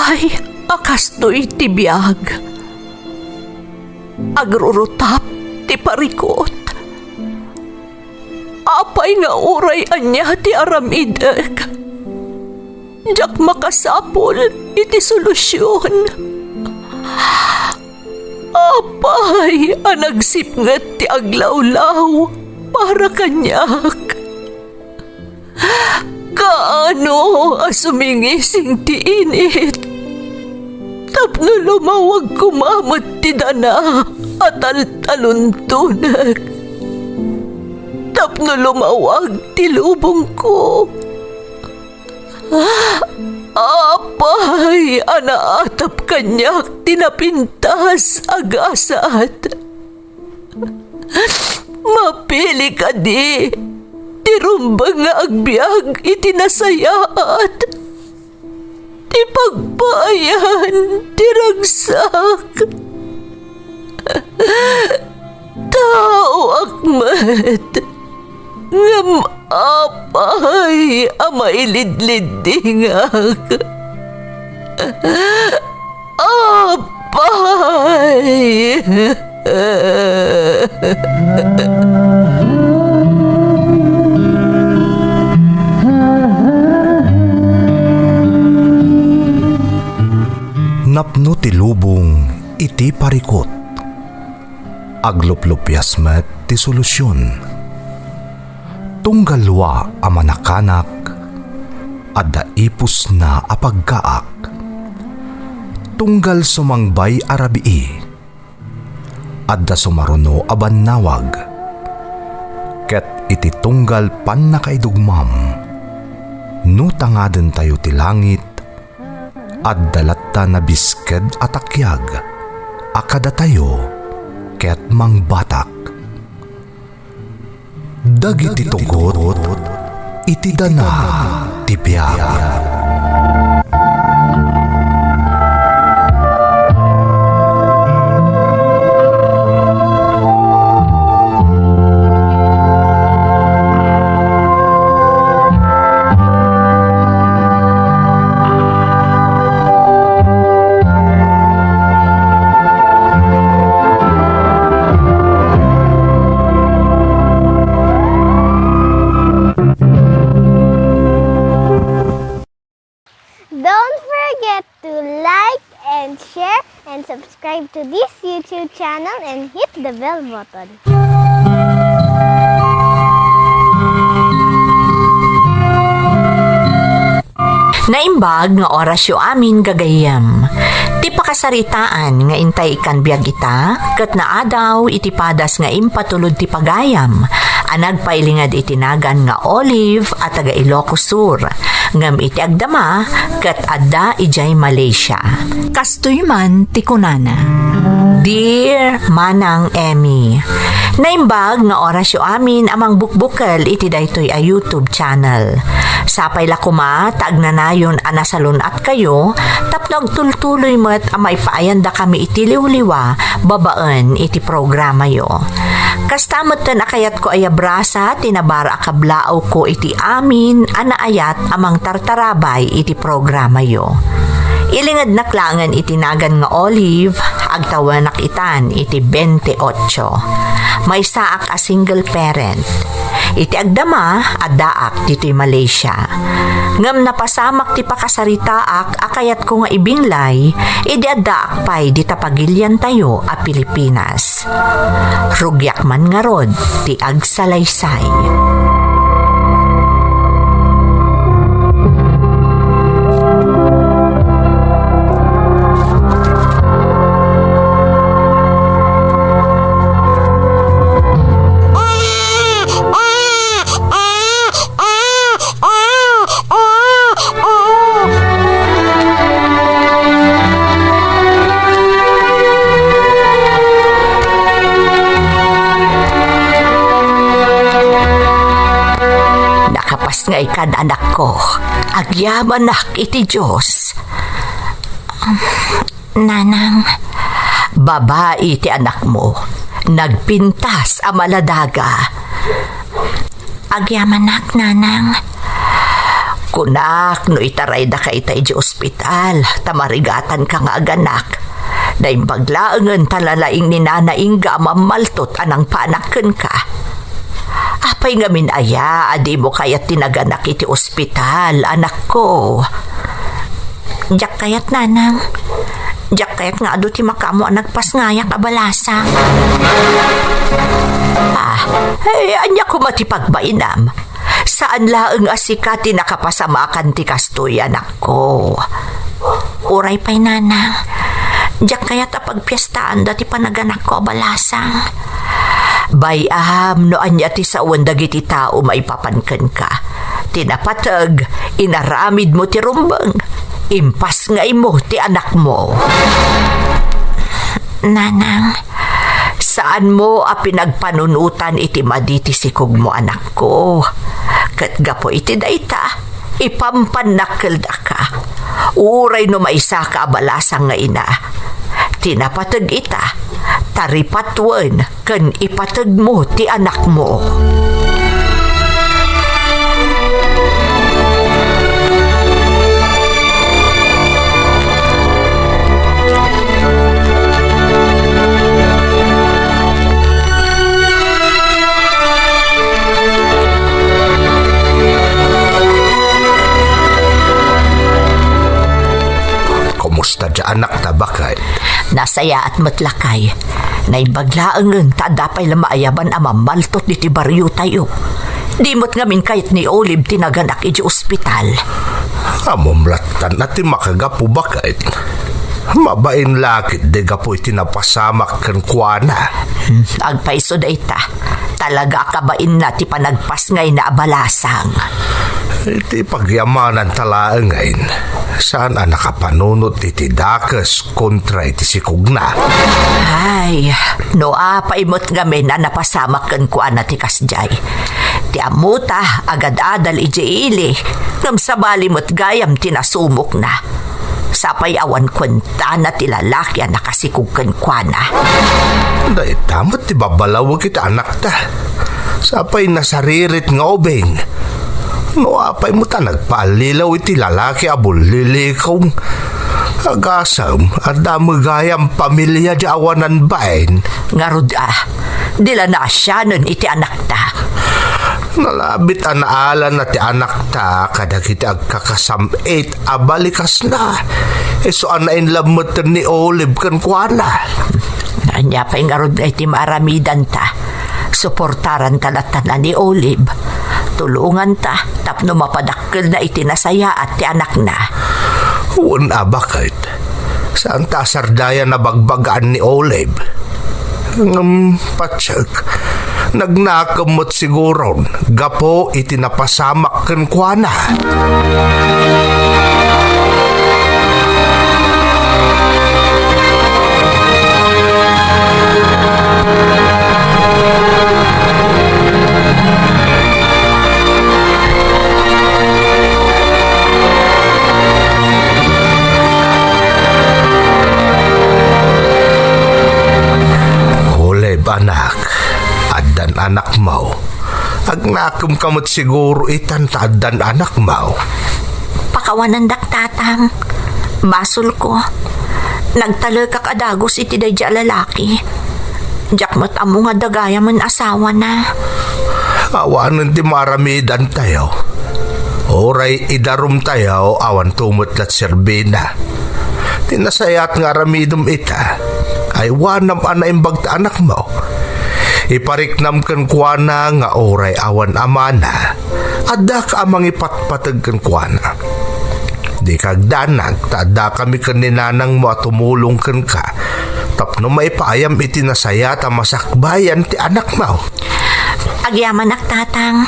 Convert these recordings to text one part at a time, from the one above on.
Apay, akastoy ti biyag. Agrurutap ti parikot. Apay nga uray anya ti aramidek. Jak makasapol iti solusyon. Apay, anagsipnget ti aglawlaw para kanyak. Kaano asumingising ti init? Tapno lumawag kumamot ti dana at taluntunak. Tapno lumawag ti lubong ko. Apay, anaatap kanyak tinapintas agasat. Mapili ka di, tirumbang nga agbyag itinasayaat. Ti pagbayan, tiragsak. Tao akmat, ngam apay, amailidlidingak. Apay. Napno ti lubong iti parikot. Agluplupyas met ti solusyon. Tunggalwa a manakanak, adda ipus na apagkaak. Tunggal sumangbay arabii, adda sumaruno a bannawag. Ket iti tunggal pan nakaidugmam, no tangaden tayo ti langit, adda latta na bisked atakyag, akada tayo, ket mangbatak. Dagiti tugot, iti dana ti biyag. Don't forget to like and share and subscribe to this YouTube channel and hit the bell button. Naimbag nga orasyo amin gagayam. Ti pakasaritaan nga intay ikan biyag ita, ket naadaw iti padas nga impatulod ti pagayam. Anag pailingad itinagan nga Olive at taga Ilocos Sur. Ngam iti agdama, ket adda ijay Malaysia. Kastoy man ti kunana. Dear Manang Emmy, naimbag nga orasyo amin amang bukbukel iti daytoy a YouTube channel. Sapay lakuma, taagnanayon anasalon at kayo, tapno agtultuloy met amay paayanda kami iti liwliwa, babaan iti programa yo. Kastamot ten akayat ko ayabrasa, tinabara akablao ko iti amin, anaayat amang tartarabay iti programa yo. Ilingad naklangan itinagan nga Olive, agtawanak itan iti 28. May saak a single parent. Iti agdama, addaak dito'y Malaysia. Ngam napasamak ti pakasaritaak, akayat ko nga ibinglay, idi addaak pa'y di tapagilyan tayo a Pilipinas. Rugyak man nga rod, ti agsalaysay. Nga ikad anak ko, agyaman nak iti Diyos. Nanang, babae iti anak mo, nagpintas a maladaga. Agyaman nak, nanang. Kunak, no itaray da ka itay di ospital, tamarigatan ka nga aganak. Dahil baglaangan talalaing ni Nana Inga mamaltot anang panaken ka. Apay nga minaya, adi mo kayat tinaganak iti ospital, anak ko. Diyak kayat nanang. Diyak kayat nga ado ti makamo ang nagpasngayak abalasang. Anya ko matipagbainam. Saan laeng asikati nakapasamakan ti kastoy, anak ko. Uray pa'y nanang. Diyak kayat apagpiestaan dati panaganak ko abalasang. Bayam no anya ti sawan dagiti tao maipapanken ka. Tinapatag, inaramid mo ti rumbang. Impas nga imo ti anak mo. Nanang, saan mo a pinagpanunutan iti maditi sikog mo, anak ko? Kat gapo iti dayta, ipampanakkel da ka. Uray no maisa ka abalasang nga ina. Tinapatag ita, taripatwan ken ipatag mo ti anak mo. Kumusta dyan anak ta bakit? Nasaya at matlakay. Naibaglaangan ta dapay lamaayaban ang mamaltot di ti baryo tayo. Dimot ngamin kahit ni Olive tinaganak iti ospital. Amumlatan natin makagapo bakit? Mabain lakit de gapoy tinapasamak kan kuana. Agpaiso da ita. Talaga kabain na ti panagpasngay na abalasang. Iti pagyamanan talaan ngayon. Saan ang nakapanunot iti dakas kontra iti sikugna? Ay, no paimot ngamin na napasamak kan kuana ti kasjay. Ti amuta agad-adal iji ili. Ngam sabali mo't gayam tinasumok na. Sapay awan kwenta na ti lalaki ang nakasikog kan kuana. Dahil tamat ti babalawag kita anak ta. Sapay nasaririt nga obeng. No apay mo ta nagpaalilaw iti lalaki abulili kong agasam at damagayang pamilya di awanan bain. Ngarud dila na siya nun iti anak ta. Nalabit anaalan na ti anak ta kada kita agkakasamit abalikas na. So anain lamot ni Olive kan kuana. Anya pa'y ngarud ay ti maramidan ta. Suportaran talatan na ni Olive. Tulungan ta tapno mapadakkel na itinasaya at ti anak na. Una bakit? Saan ta sardaya na bagbagaan ni Olive? Patsyak. Nagnakamot siguro. Gapo itinapasamak kan kuana. Anak, adan anak mo. Agnakum kamot siguro itan ta adan anak mo. Pakawanan daktatang. Basol ko. Nagtalo kakadagos iti dadya lalaki. Diyak mo't amo nga dagaya man asawa na. Awanan ti maramidan tayo. Oray idarum tayo awan tumot lat serbina. Tinasayat nga ramidom ita. Ay wanam anaimbag ta anak mo. Ipariknam kan kuana nga oray awan amana. Adda ka amang ipatpatag kan kuana. Di kagdanag, tada kami kaninanang mo at tumulong kan ka. Tapno maipaayam itinasaya ta masakbayan ti anak mo. Agyaman tatang.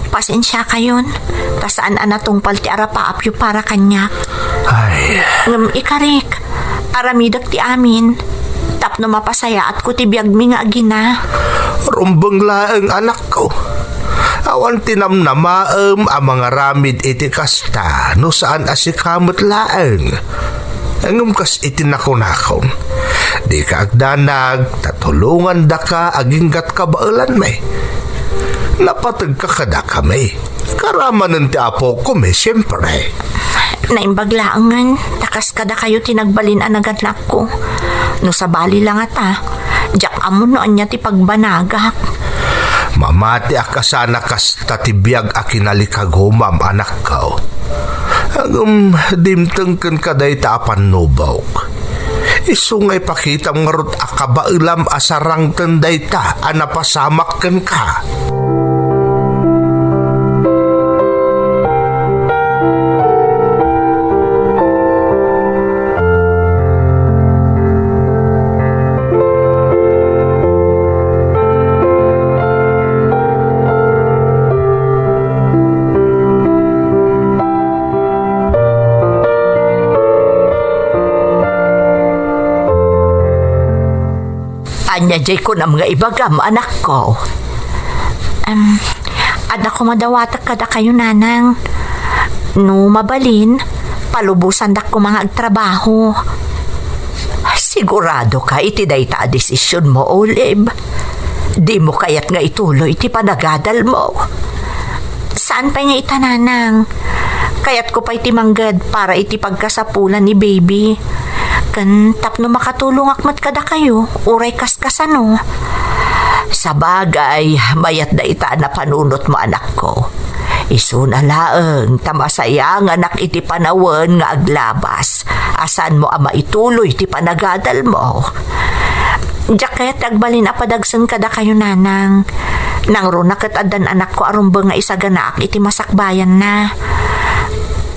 Pasensya kayon. Tasaan anatungpal ti arapaapyo para kanya. Ay. Ngam ikarik. Aramidak ti amin. Tapno mapasaya at ko ti biyag mi nga agina. Rumbang laeng anak ko. Awan tinamnamaem ang mga ramid iti kasta no saan asikamot laeng. Angum kas itinakon-akon. Di ka agdanag, tatulungan da ka aginggat ka baalan may. Napatag ka kada kami. Karamanan ti apo ko siyempre. Naimbaglaangan, takas kada kayo tinagbalin ang naganak ko. No sa bali lang ata, jak amo noon niya ti pagbanagak. Mamati akasana kas tatibiyag akinalikag humam anak ko. Agum dimtengken kaday taapan nubaw. Isungay pakitang ngarut akabailam asarang tenday ta anapasamakken ka. Anya jay ko na mga ibagam anak ko. Ada ko madawatak kada kayo nanang. No mabalin, palubusan dak ko mga agtrabaho. Sigurado ka iti dayta a desisyon mo, Olive. Di mo kayat nga ituloy iti panagadal mo. Saan pa nga itananang? Kayat ko pa iti manggad para iti pagkasapulan ni baby. Kan tapno makatulong akmat kada kayo, uray kaskasano. Sa bagay, mayat da ita na panunot mo anak ko. Isu na laeng tamasayang anak iti panawen nga aglabas. Asan mo ama ituloy iti panagadal mo. Jaket agbalin apadagsan kada kayo nanang. Nang runakat adan anak ko arumbang nga isaganak iti masakbayan na.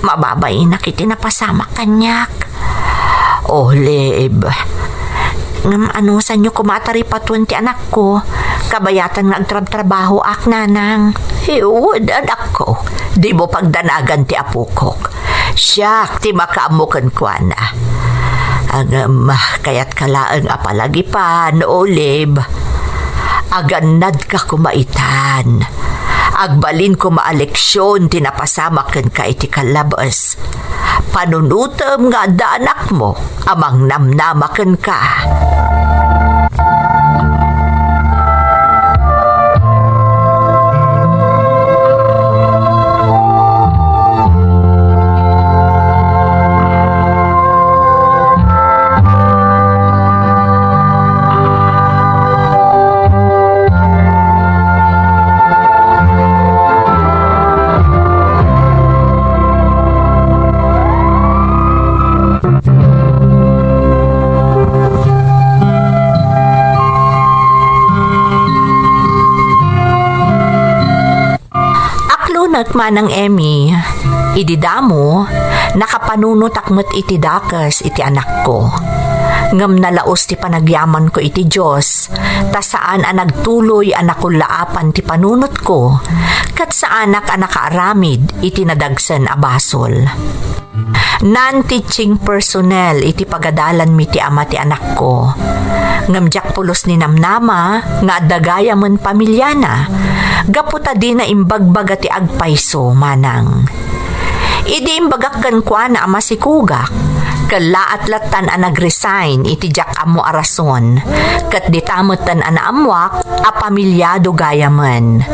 Mababay na kiti napasamak kanyak. Olive, ngam ano sa inyo kumatari patun ti anak ko, kabayatan nga agtrabaho ak nanang. Iwad anak ko, di mo pagdanagan ti apukok. Siyak ti makaamukan ko na. Agam, kayat kalaan apalagipan, Olive. Aganad ka kumaitan. Agbalin ko maaleksyon ti napasamakan ka iti kalabas. Panunutom nga da anak mo, amang namnamakan ka. Manang Emmy, ididamo, nakapanunot akmet iti dakas iti anak ko. Ngam nalaos ti panagyaman ko iti Diyos, ta saan ang nagtuloy anak ko laapan ti panunot ko, kat sa anak nakaaramid iti nadagsan a basol. Non-teaching personnel iti pagadalan mi ti ama ti anak ko. Ngamjak pulos ni namnama nga dagaya man pamilyana, gaputa di na imbagbaga ti agpayso manang. Idi imbagakkan kwa na ama si Kugak, kalaat-latan a nagresign iti jak amo arason, kat ditamutan a naamwak a pamilyado gaya man.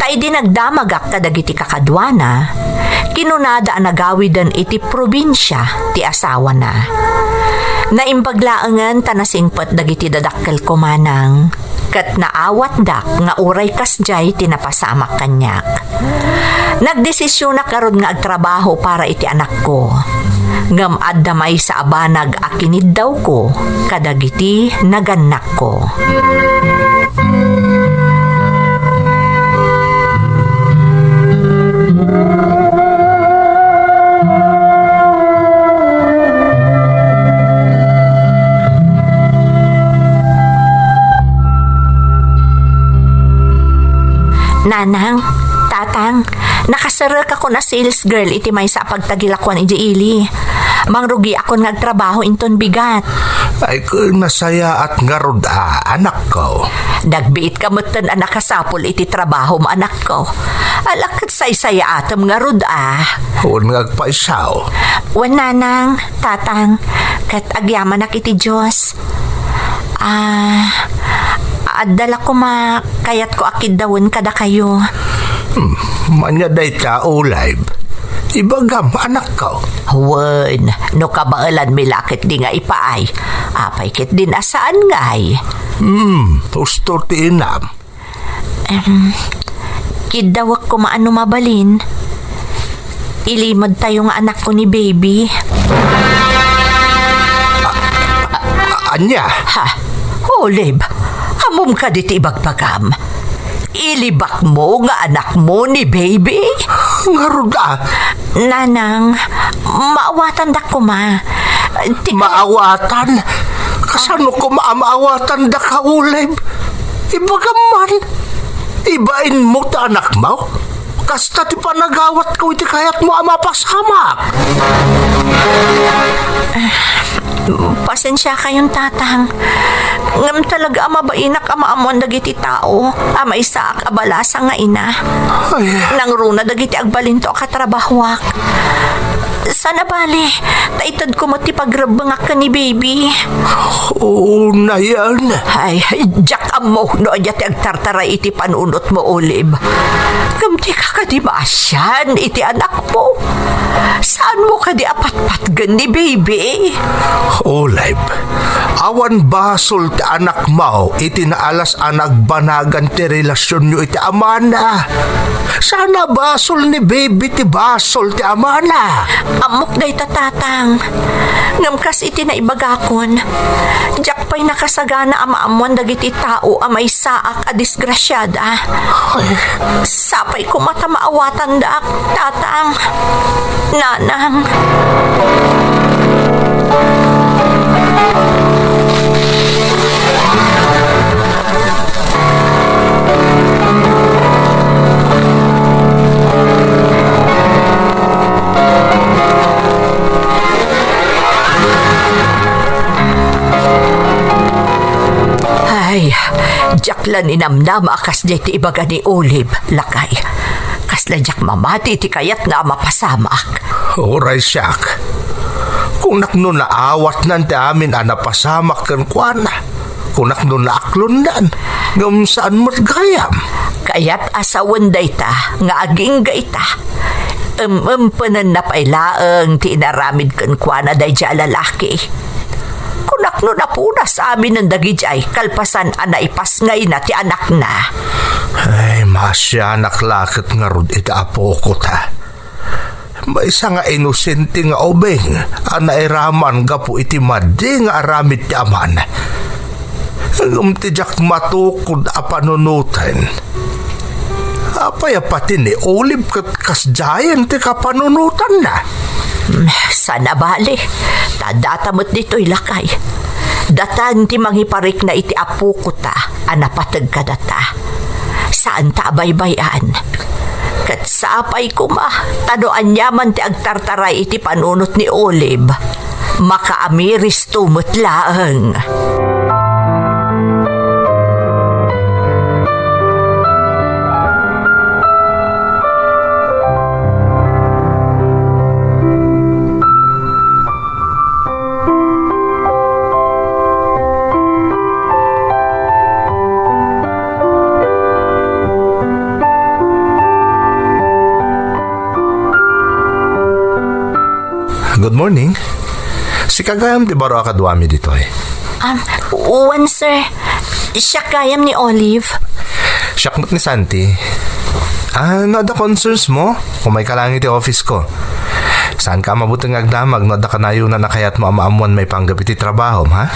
Ta idi nagdamagak kadagiti kakadwana, kinunada a nagawidan iti probinsya ti asawa na. Naimbaglaangan tanasingpot dagiti dadakkel ko manang, kat naawat dak nga uray kasjay tinapasamak kanyak. Nagdesisyon na karon nga agtrabaho para iti anak ko. Ngam addamay sa abanag akinid daw ko, kadagiti naganak ko. Nanang, tatang, nakasarak ako na sales girl iti may sa pagtagilakwan iti ili. Mangrugi ako nagtrabaho inton bigat. Ay kung nasaya at ngarod anak ko. Dagbiit ka mutan anak kasapol iti trabaho mo anak ko. Alakat say-saya atam ngarod Huwag nagpaisaw. Wan nanang, tatang, kat agyaman ak iti Diyos. Adala ko kayat ko akid dawon kada kayo. Manya day ka, Olive. Ibagam, anak ko. Wen, no kabaalan mi lakit di nga ipaay. Apay kit din asaan ngay. Gusto ti inam. Kidawak ko maano mabalin. Ilimad tayo nga anak ko ni baby. Anya? Ha? Olive, amom ka diti ibagbagam. Ilibak mo nga anak mo ni baby? Ngaruda. Nanang, maawatan da ko ma. Maawatan? Kasano ko maawatan da ka, Olive? Ibagam man. Ibain mo ta anak mo? Kasta ti panagawat ko iti kayat mo ama pasamak. Pasensya kayong tatang. Ngam talaga ama ba inak ama amon dagiti tao. Ama isaak abalasa nga ina. Ay, Nang runa dagiti agbalinto katrabahwak. Sana bali, taitad ko mo ti pagrabangak ka ni baby. oo na yan. Ay, jak amo no ti agtartaray iti panunot mo, Olive. Kamti ka di maasyan iti anak mo. Saan mo ka di apat-patgan ni baby? Olive, awan basol ti anak mo iti naalas anak banagan ti relasyon nyo iti amana. Sana basol ni baby ti basol ti amana. Amok day tatang. Ngamkas iti na ibagakon. Jak pa'y nakasagana amaamon dagiti tao amay saak a disgrasyada. Sapay ko mata maawatan dak, tatang. Nanang. Ay, jaklan inamnama akas ti ibaga ni Olive, lakay. Kasla jak mamati ti kayat nga mapasamak. Oray siyak. Kung nakno naawat nan ti amin anapasamak kan kuana. Kung nakno naaklon nan, ngam saan mo't gayam. Kayat asawan day ta, nga aging gaita. Panan na pailaang ti inaramid kan kuana day dya lalaki. Kunak no napuna sa amin ng dagijay, kalpasan anaipas ngay na ti anak na. Ay, masya naklakit nga rod ita apo ko ta. May isa nga inosente nga obeng, anairaman ga po iti madi nga aramid ti aman. Umtidyak matukod a panunutan. Apay pati ni Olive kat kasdayan ti kapanunutan na. Sana bali, tadatamot dito'y lakay. Datan ti mangiparik na iti apo ko ta, anapatag ka data. Saan ta baybayan? Kat sapay ko ma, tadoan yaman ti agtartaray iti panunot ni Olive. Makaamiris tumot laeng. Good morning. Si Kagayam di baro akadwami dito eh. Uwan sir, siya kayam ni Olive. Siyakmot ni Santi. No the concerns mo? Kung may kalangit yung office ko. Saan ka mabutang agdamag no da kanayo na nakayat mo amaamuan may panggap iti trabaho, ha?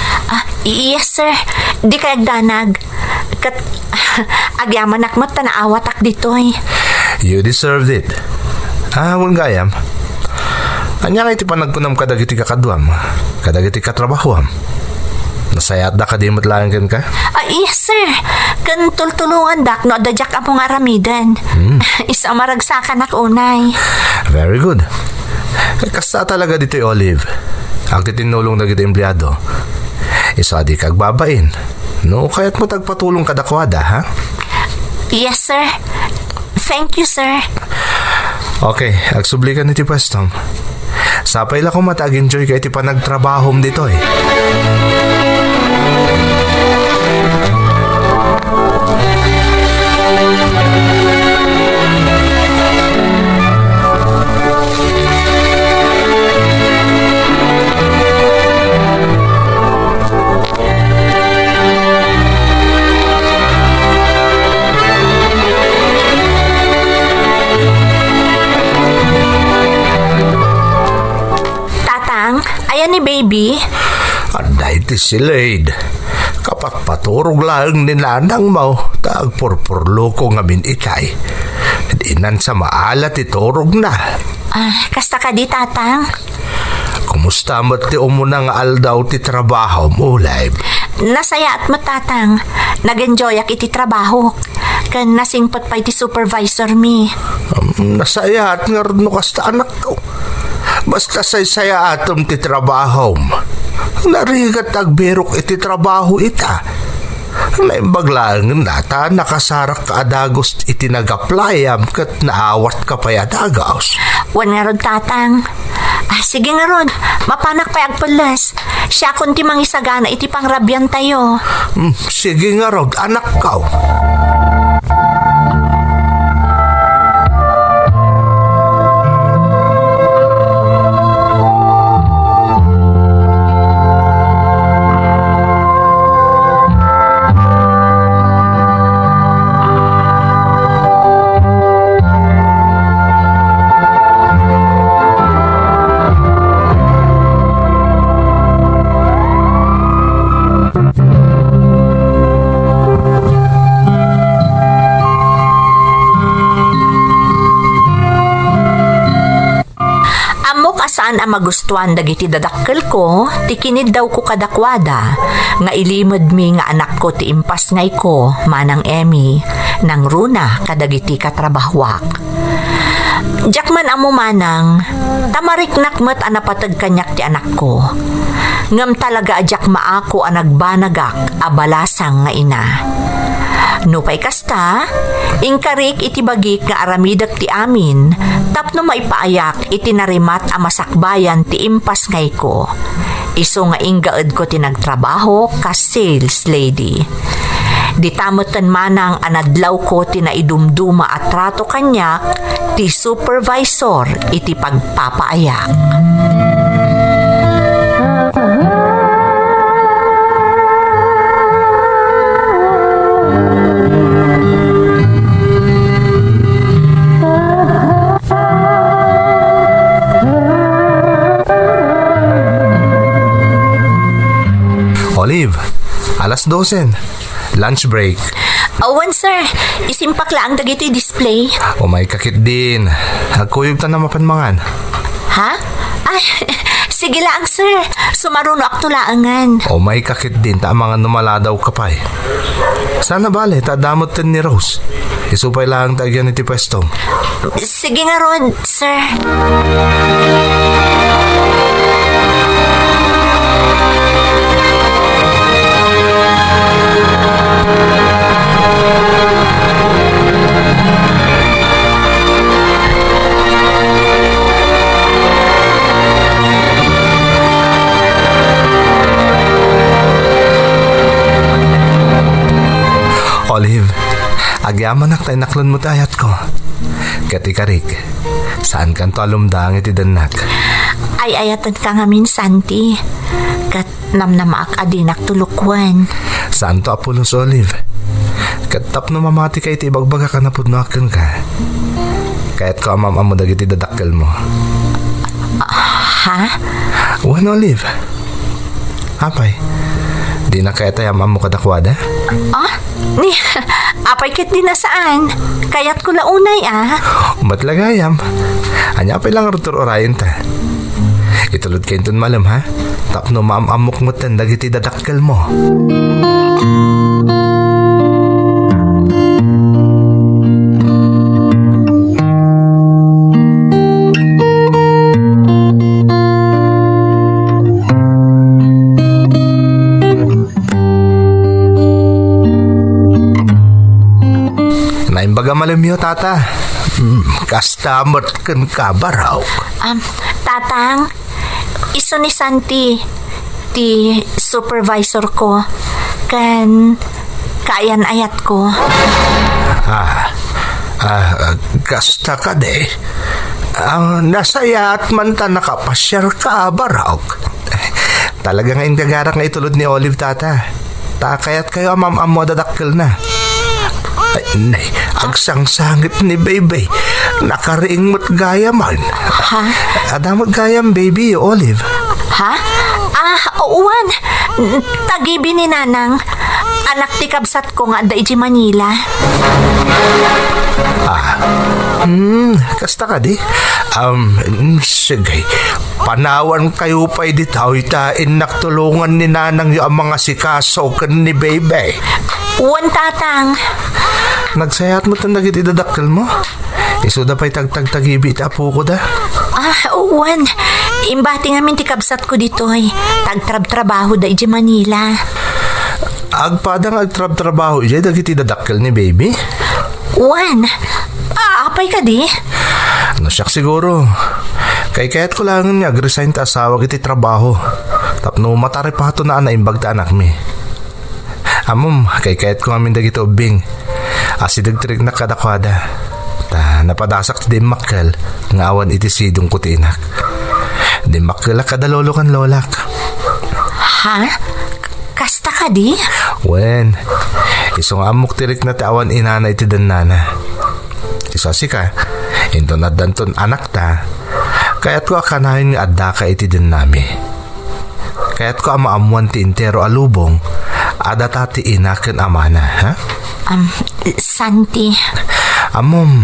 Yes sir, di kay agdanag. Kat agyaman akmat tanaawatak ditoy. You deserved it. Wang gayam. Anya nga iti panagpunam kadagiti kakadwam, kadagiti katrabahoam. Nasayat da kadimot lang ka? Yes sir, kan tultulungan dak no dajak among aramidan. Isa maragsakan at unay. Very good. Kasta talaga dito Olive. Ang titinulong na gito empleyado. Isa di kagbabain. No, kaya't mo tagpatulong kadakwada, ha? Yes sir. Thank you sir. Okay, agsublikan iti pwestom. Sapay la ko matag-enjoy ka iti panagtrabahom dito eh. Ayan ni baby. Anday ti si Lade. Kapat paturog lang ni nanang mo, tagpurpurlo ko ngamin itay. Dinan sa maalat iturog na. Kasta ka di, tatang? Kumusta mo ti umunang aldaw ti trabaho mo, Live? Nasaya at matatang. Nag-enjoy ak iti trabaho. Kan nasingpat pa iti supervisor mi. Nasaya at nga rin kasta anak ko. Basta say-saya atom ti trabaho mo. Narigat agberok iti trabaho ita. Naimbaglaan nata nakasarak ka adagos iti nag-applyam kat naawat ka pa adagos. Wan nga rod, tatang. Sige nga rod, mapanak pa agpulas. Siya kunti mangisagana iti pangrabyan tayo. Sige nga rod, anak ka. Saan ang magustuhan dagiti dadakkel ko, tikinid daw ko kadakwada, nga ilimod mi nga anak ko ti impas ngay ko, manang Emmy, nang runa kadagiti katrabahwak. Jakman amo manang, tamariknak met anapatag kanyak ti anak ko. Ngam talaga ajak maako ang nagbanagak, abalasang nga ina. Nupay kasta, ingkarik iti bagik nga aramidak ti amin, tapno maipaayak iti narimat a masakbayan ti impas ngay ko. Iso nga inggaed ko ti nagtrabaho kas sales lady. Ditamotan manang anadlaw ko ti naidumduma at trato kanyak ti supervisor iti pagpapaayak. Olive, alas 12. Lunch break. Awan sir, isimpak lang dagiti display. O may kakit din. Hagkuyog ta na mapanmangan. Ha? Ay, sige lang sir, sumaruno ak tulaangan. O may kakit din ta mga numaladaw kapay. Sana bale, tadamot tin ni Rose. Isupay lang tagyan iti pwesto. Sige nga Rod, sir. Olive, agyaman tayo naklon mo tayat ko. Katikarik, saan kan to alumdang iti danak? Ay ayatan ka nga minsan ti. Kat namnamaak adinak tulukwan. Saan to apulos, Olive? Katap no mamati ka iti ibagbaga ka na pudmakan ka. Kahit ko amam mo dagiti dadakkel mo. Ha? Wan, Olive. Apay, di na kaya tayo amam mo kadakwada? Ni, apay kit din na saan? Kaya't ko launay Ba't lagayam? Anya apay lang rutur orayin ta. Itulod kayo tun malam ha? Tapno maamamok mo tan dagiti dadakkel mo. Naimbaga malamyo, tata. Kastamot kan kabaraw. Tatang, iso ni Santi, ti supervisor ko, kan kaayan ayat ko. Kasta ka de. Nasaya at man ta nakapasyar ka, baraw. Talaga nga gagarak nga itulod ni Olive, tata. Kayat kayo amam mo dadakkel na. Ay, nay, agsang sangit ni baby. Nakariing mo't gayaman. Ha? Adamot gayam, baby, Olive. Ha? Uwan. Tagibi ni Nanang. Anak ti kabsat ko nga daiji Manila. Kasta ka di. Sige. Panawan kayo pa'y ditaw itain naktulungan ni Nanang yung mga sikaso kan ni Bebe. Uwan, tatang. Nagsayat mo itong nagitidadakkel mo. Isuda pa'y tagtagibi itapo ko da. Uwan. Imbati ngamin ti kabsat ko ditoy. Tagtrab-trabaho daiji Manila. Agpadang agtrab-trabaho iya dagitidadakkel ni Baby. Uwan. Apay ka di? Nasyak siguro. Kaya't ko lang niya resign ta asawa kiti trabaho. Tapno mataripato na naimbag ta anak mi. Amom, kaya't ko ngamin dagito ubing. Asidagtrig na kadakwada. Ta napadasak ti makkel nga awan iti sidong kutinak. Di makkel kadalolo kan lolak. Ha? Kasta ka di? Wen, isong amok tirik na ti awan inana iti danana. Isasi ka, into na danton anak ta. Kaya't ko akanahin nga adda ka iti din nami. Kaya't ko amaamuan ti intero alubong, adata ti inaken amana, ha? Santi. Amom,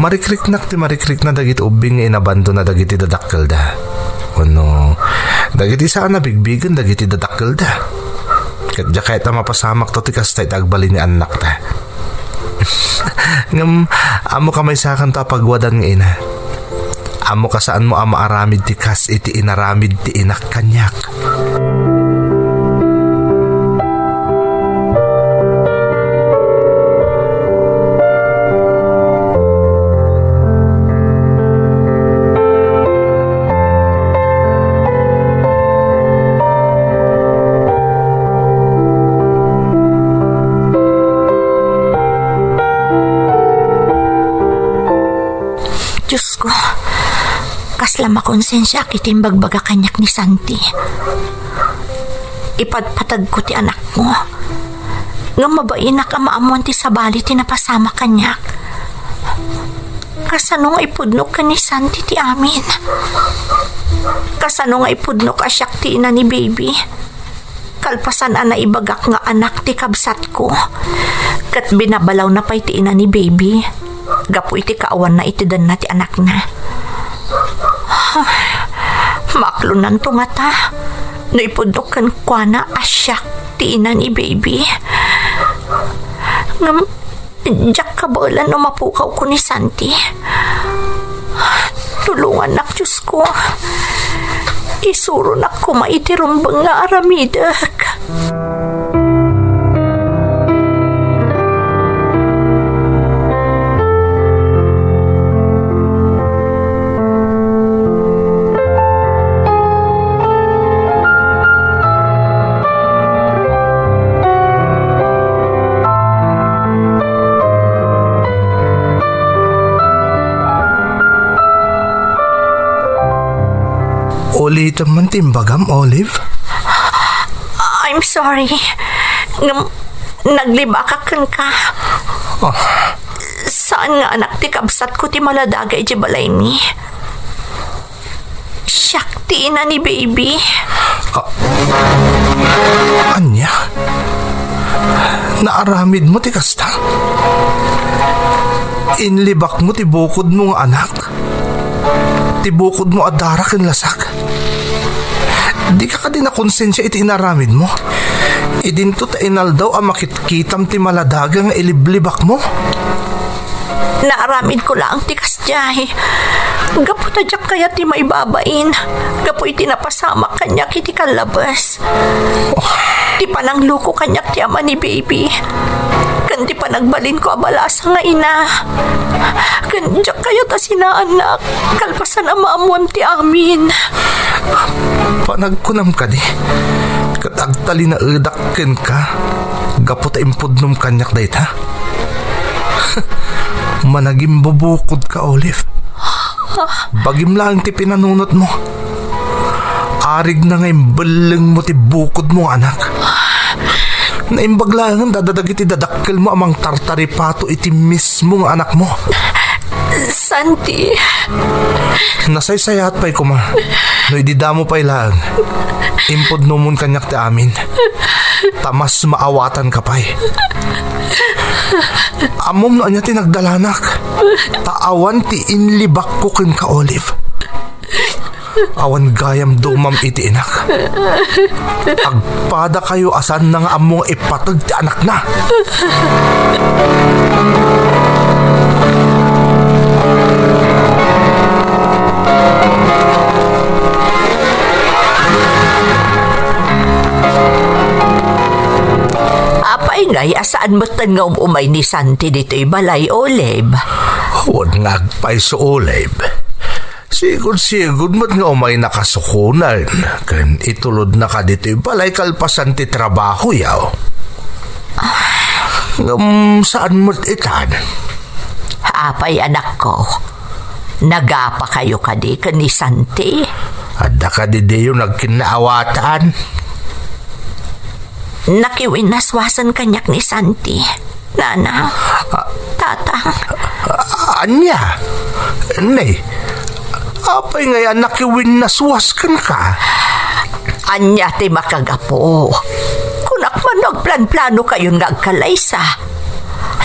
marikrik na dagiti ubing nga inabando na dagiti dadakkel da. Ano, dagiti saan na bigbigan dagiti dadakkel da. Kadya kahit na mapasamak to ti kastay tagbali ni anak ta. Ngam, amo ka may sakan ta pagwadan nga ina. Amo ka saan mo ama aramid ti kas iti inaramid ti inak kanyak. Diyos ko, kasla makonsensya kitim bagbaga kanyak ni Santi. Ipadpatag ko ti anak mo. Nga mabainak ang maamuan ti sabali ti napasama kanyak. Kasano nga ipudnok ka ni Santi ti amin. Kasano nga ipudnok asyak ti ina ni Baby. Kalpasan ana ibagak nga anak ti kabsat ko. Kat binabalaw na pa'y ti ina ni Baby. Gapu iti kaawan na iti dan na ti anak na. Maklunan to nga ta. No ipudok kan kwa na asyak ti ina ni Baby. Ngam, jak kabalan no mapukaw ko ni Santi. Tulungan nak Diyos ko. Isuro nak ko maitirumbang nga aramidak. Ulit man timbagam, Olive? I'm sorry. Naglibakakan ka. Saan nga anak ti kabsat ko ti maladagay di balay ni? Siyak ti ina ni Baby. Anya? Naaramid mo ti kasta? Inlibak mo ti bukod mong anak? Ti bukod mo adara ken lasak? Di ka din na konsensya iti inaramid mo? Idinto ta inal daw ang makitkitam ti maladaga nga iliblibak mo? Naaramid ko lang ti kasjay. Gapu ta jak kaya ti maibabain. Gapu iti napasama kanyak iti kalabas. Ti panangluko kanyak ti ama ni Baby. Kan ti panagbalin ko abalasa nga ina. Kan jak kaya ta sinaanak. Kalpasan ang maamuam ti amin. Panagkunam ka di. Katagtali na edakken ka. Gapu ta impudnom kanyak dayt ha? Managim bubukod ka, Olive. Bagim lang ti pinanunot mo. Arig na ngayon balang mo ti bukod mo, anak. Naimbag lang dadadag iti dadakkel mo amang tartaripato iti mismong anak mo. Santi, Nasaysayat pa'y kuma. No ididamo pa'y lang. Impod numon kanyak ti amin. Tamas maawatan ka pa'y. Amom no anya ti nagdalanak. Taawan ti inlibak ko ken ka Olive. Awan gayam dumam iti inak. Agpada kayo asan na nga among ipatag ti anak na. apay ngay asaan mo't nga umay ni Santi dito'y balay, Olive. Huwag ngagpay sa Olive. Sigod mo't nga umay nakasukunan. Kan itulod na ka dito'y balay kalpasan ti trabaho yaw. Saan mo't itan? Apay anak ko, nagapa kayo kadi ka ni Santi. Adda ka di yung nagkinaawatan. Nakiwinaswasan kanyak ni Santi. Nana, tatang. Anya? Nay, apay ngayon nakiwinaswaskan ka? Anya ti makagapo. Kunak man nagplan-plano kayo nga agkalaysa.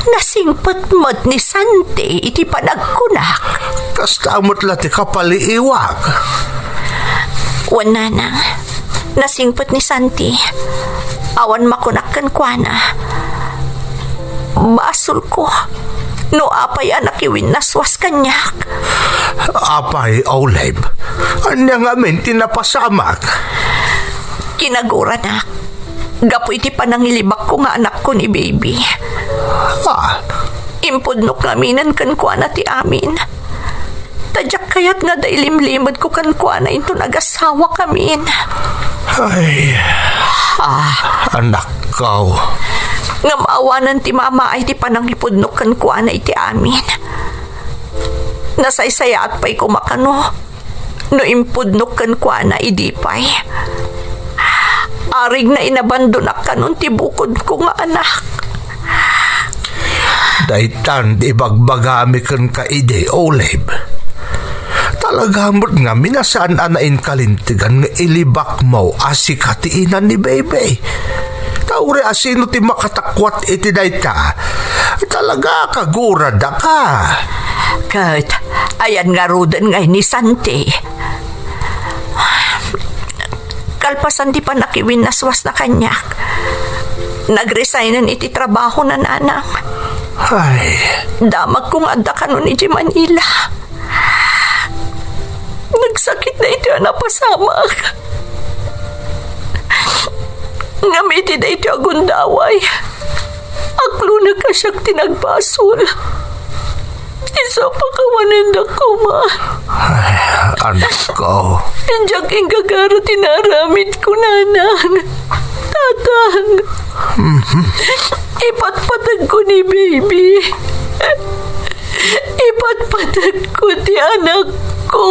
Nasingpot mo't ni Santi iti panagkunak. Kastamot lati kapaliiwag. Wana nang, nasingpot ni Santi. Awan makunakan kwa na. Basol ko. No apay anak iwinaswas kanyak. Apay, Olive. Anya nga men tinapasamak. Kinagura na. Gapo iti panangilibak ko nga anak ko ni baby. Impudnok naminan kan kwa na ti amin. Tadyak kayat nga dailimlimod ko kan kwa na ito nag-asawa kamin. Ay, anak ko. Nga maawanan ti mama ay ti panangipudnok kan kwa na iti amin. Nasaysaya at pa'y kumakano. No impudnok kan kwa na idipay. Arig na inabandonak ka nun ti bukod ko nga anak. Daitan di bagbagami kan ka ide, Olive. Talagamot nga minasaan anain kalintigan nga ilibak mo asikatiinan ni baby. Taure asino ti makatakwat iti dayta. Talaga kagurada ka. Kat, ayan nga rudan ngay ni Santi. Kalpasan di pa nakiwinaswas na kanyak. Nagresignan iti trabaho na nanang. Ay, Damag kong anda ka nun iti Manila. Nagsakit na iti napasamak. Ngamiti na iti agundaway. Aklo na ka siyang tinagbasol. Isa pa kawanin na ko, ma. ay, anak ko. Nandiyak yung gagaro tinaramid ko, nanang. Tatang. Ipatpatag ko ni baby. Ipatpatag ko ti anak ko.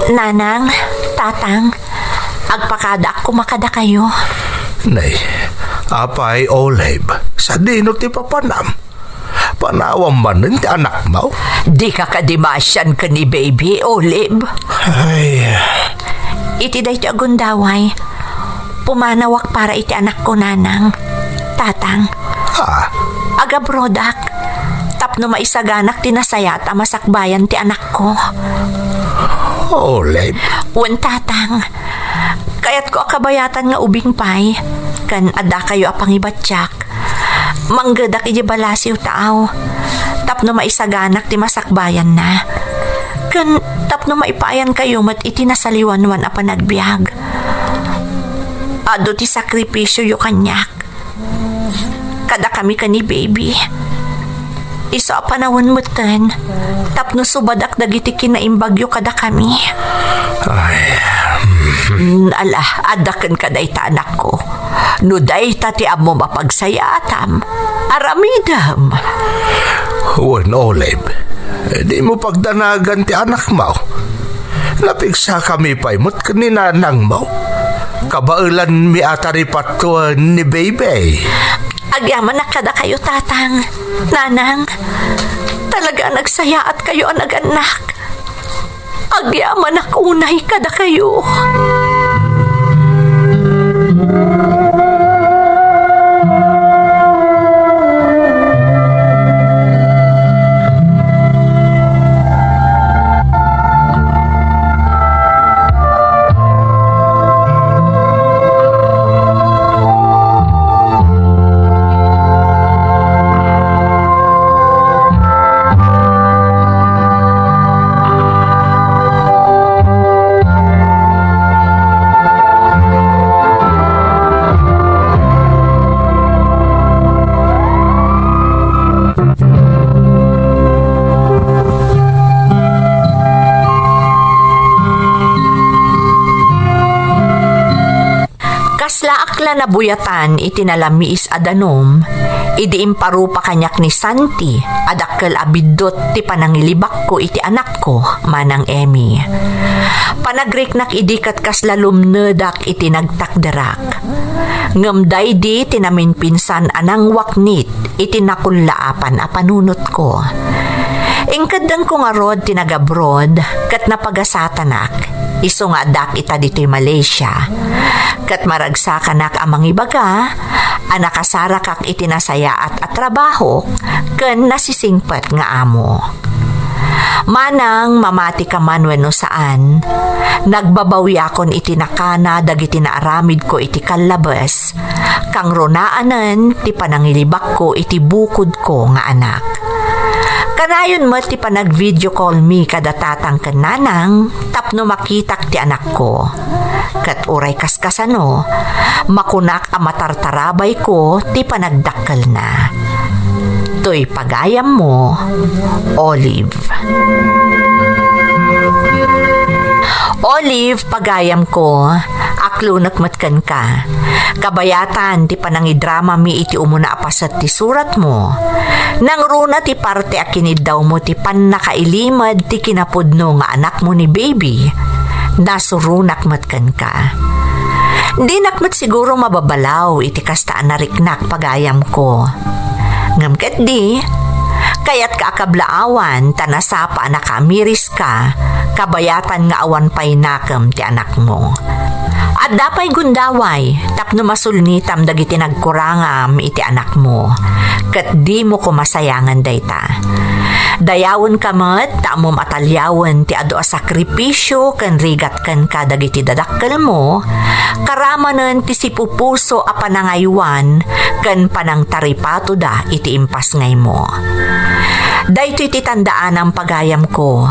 Nanang, tatang, agpakada ako makada kayo. Nay, apay, Olive. Sa dino ti papanam. Panawang man ti anak mo. Di ka kadimasyan ka ni baby, Olive. Ay, Iti day ti agundaway. Pumanawak para iti anak ko, nanang. Tatang, agabrodak. Tapno maisaganak tinasayat masakbayan ti anak ko. Olive. Wan tatang, kayat ko akabayatan nga ubing pay, kan ada kayo apang ibatyak. Manggadak iji balasiw taaw, tapno maisaganak ti masakbayan na. Kan tapno maipayan kayo mat iti nasaliwanwan a panagbiag. Ado ti sakripisyo yu kanyak. Kada kami kani baby. Isa panawon mo ten, tapno subadak dagiti kinaimbagyo kada kami. Ay, Ala, adakan ka na ita anak ko. No dayta ti amo mapagsayatam. Aramidam. Wen Olive, di mo pagdanagan ti anak mo. Napigsa kami paimot kaninanang mo. Kabailan mi atari patuan ni baby. Agyaman na kada kayo, tatang. Nanang, talaga nagsaya at kayo ang nag-anak. Agyaman na kunay kada kayo. Akla na buyatan itinalamiis adanom, idi imparupa kanyak ni Santi, adakkel abidot ti panangilibak ko iti anak ko, manang Emmy. Panagriknak idikat kaslalum nedak iti nagtakderak. Ngamday di tinamin pinsan anang waknit iti nakunlaapan a panunot ko. Ingkadang ko nga rod tinagabroad kat napagasatanak. Iso nga dak ita dito'y Malaysia. Kat maragsakanak amang ibaga, anakasara kak itinasayaat at trabaho, ken nasisingpat nga amo. Manang mamati ka man wenno saan, nagbabawi akon itinakana dagiti naaramid ko iti kalabas, kang ronaanen ti panangilibak ko iti bukod ko nga anak. Kanayon mo ti panag-video call me kada tatang kananang tapno makitak ti anak ko. Kat uray kaskasano, makunak a matartarabay ko ti panagdakkel na. To'y pagayam mo, Olive. Olive, pagayam ko, aklunak matkan ka. Kabayatan ti panangidrama mi iti umuna apasat ti surat mo. Nang runa ti parte akinid daw mo ti pannakailimad ti kinapudno nga anak mo ni baby. Nasurunak matkan ka. Di nakmat siguro mababalaw iti kastaan nariknak pagayam ko. Ngamket di, kayat ka akablaawan tanasapa na kamiris ka, kabayatan nga awan pay nakam ti anak mo. At dapay gundaway, tapno masulnitam dagiti nagkurangam iti anak mo, kat di mo ko masayangan dayta. Dayawon kamat, taamo matalyawan ti ado a sakripisyo ken rigat ken ka dagiti dadakkel mo, karamanen ti sipupuso a panangaywan ken panangtaripato da iti impas ngay mo. Daytoy ti tandaan ang pagayam ko.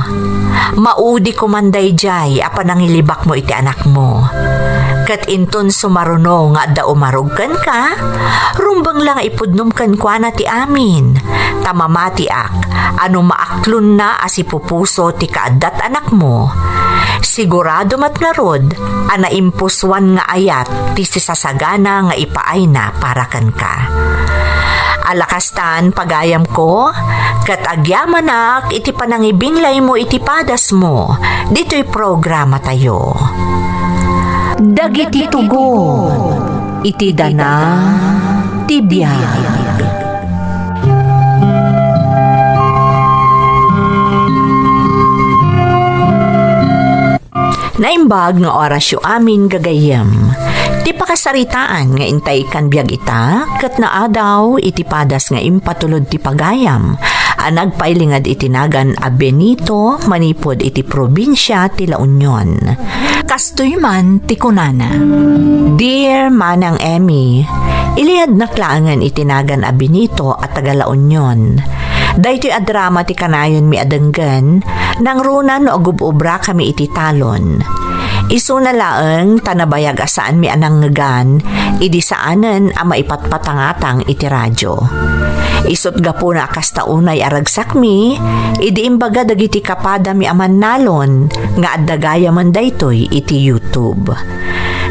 Maudi ko manday jay a panangilibak mo iti anak mo. Kat inton sumaruno nga da umarugkan ka, rumbang lang ipudnom kan kwa na ti amin. Tamamati ak, ano maaklon na asipupuso ti kaadat anak mo. Sigurado mat nga rod, ana impuswan nga ayat ti sisasagana nga ipaay na para kan ka. Alakastan pagayam ko, kat agyamanak iti panangibinlay mo iti padas mo, dito'y programa tayo. Dagiti tugon, iti dana, tibiyag. Naimbag nga orasyo amin gagayem. Ti pakasaritaan nga intay kan biag ita, kat naadaw iti padas nga impatulod ti pagayam. Nagpailingad itinagan a Benito, manipod iti probinsya ti La Union. Kastoy man ti kunana. Dear Manang Emmy, ilihad naklaangan itinagan a Benito at taga La Union. Daytoy a drama ti kanayon mi adenggan, nang runan no agubobra kami iti talon. Isu na laeng tanabayag asaan mi anang ngegan, idi saanen ang maipatpatangatang iti radyo. Isut gapo na akas taunay aragsak mi, idi imbaga dagiti kapada mi aman nalon, nga addagaya man daytoy iti YouTube.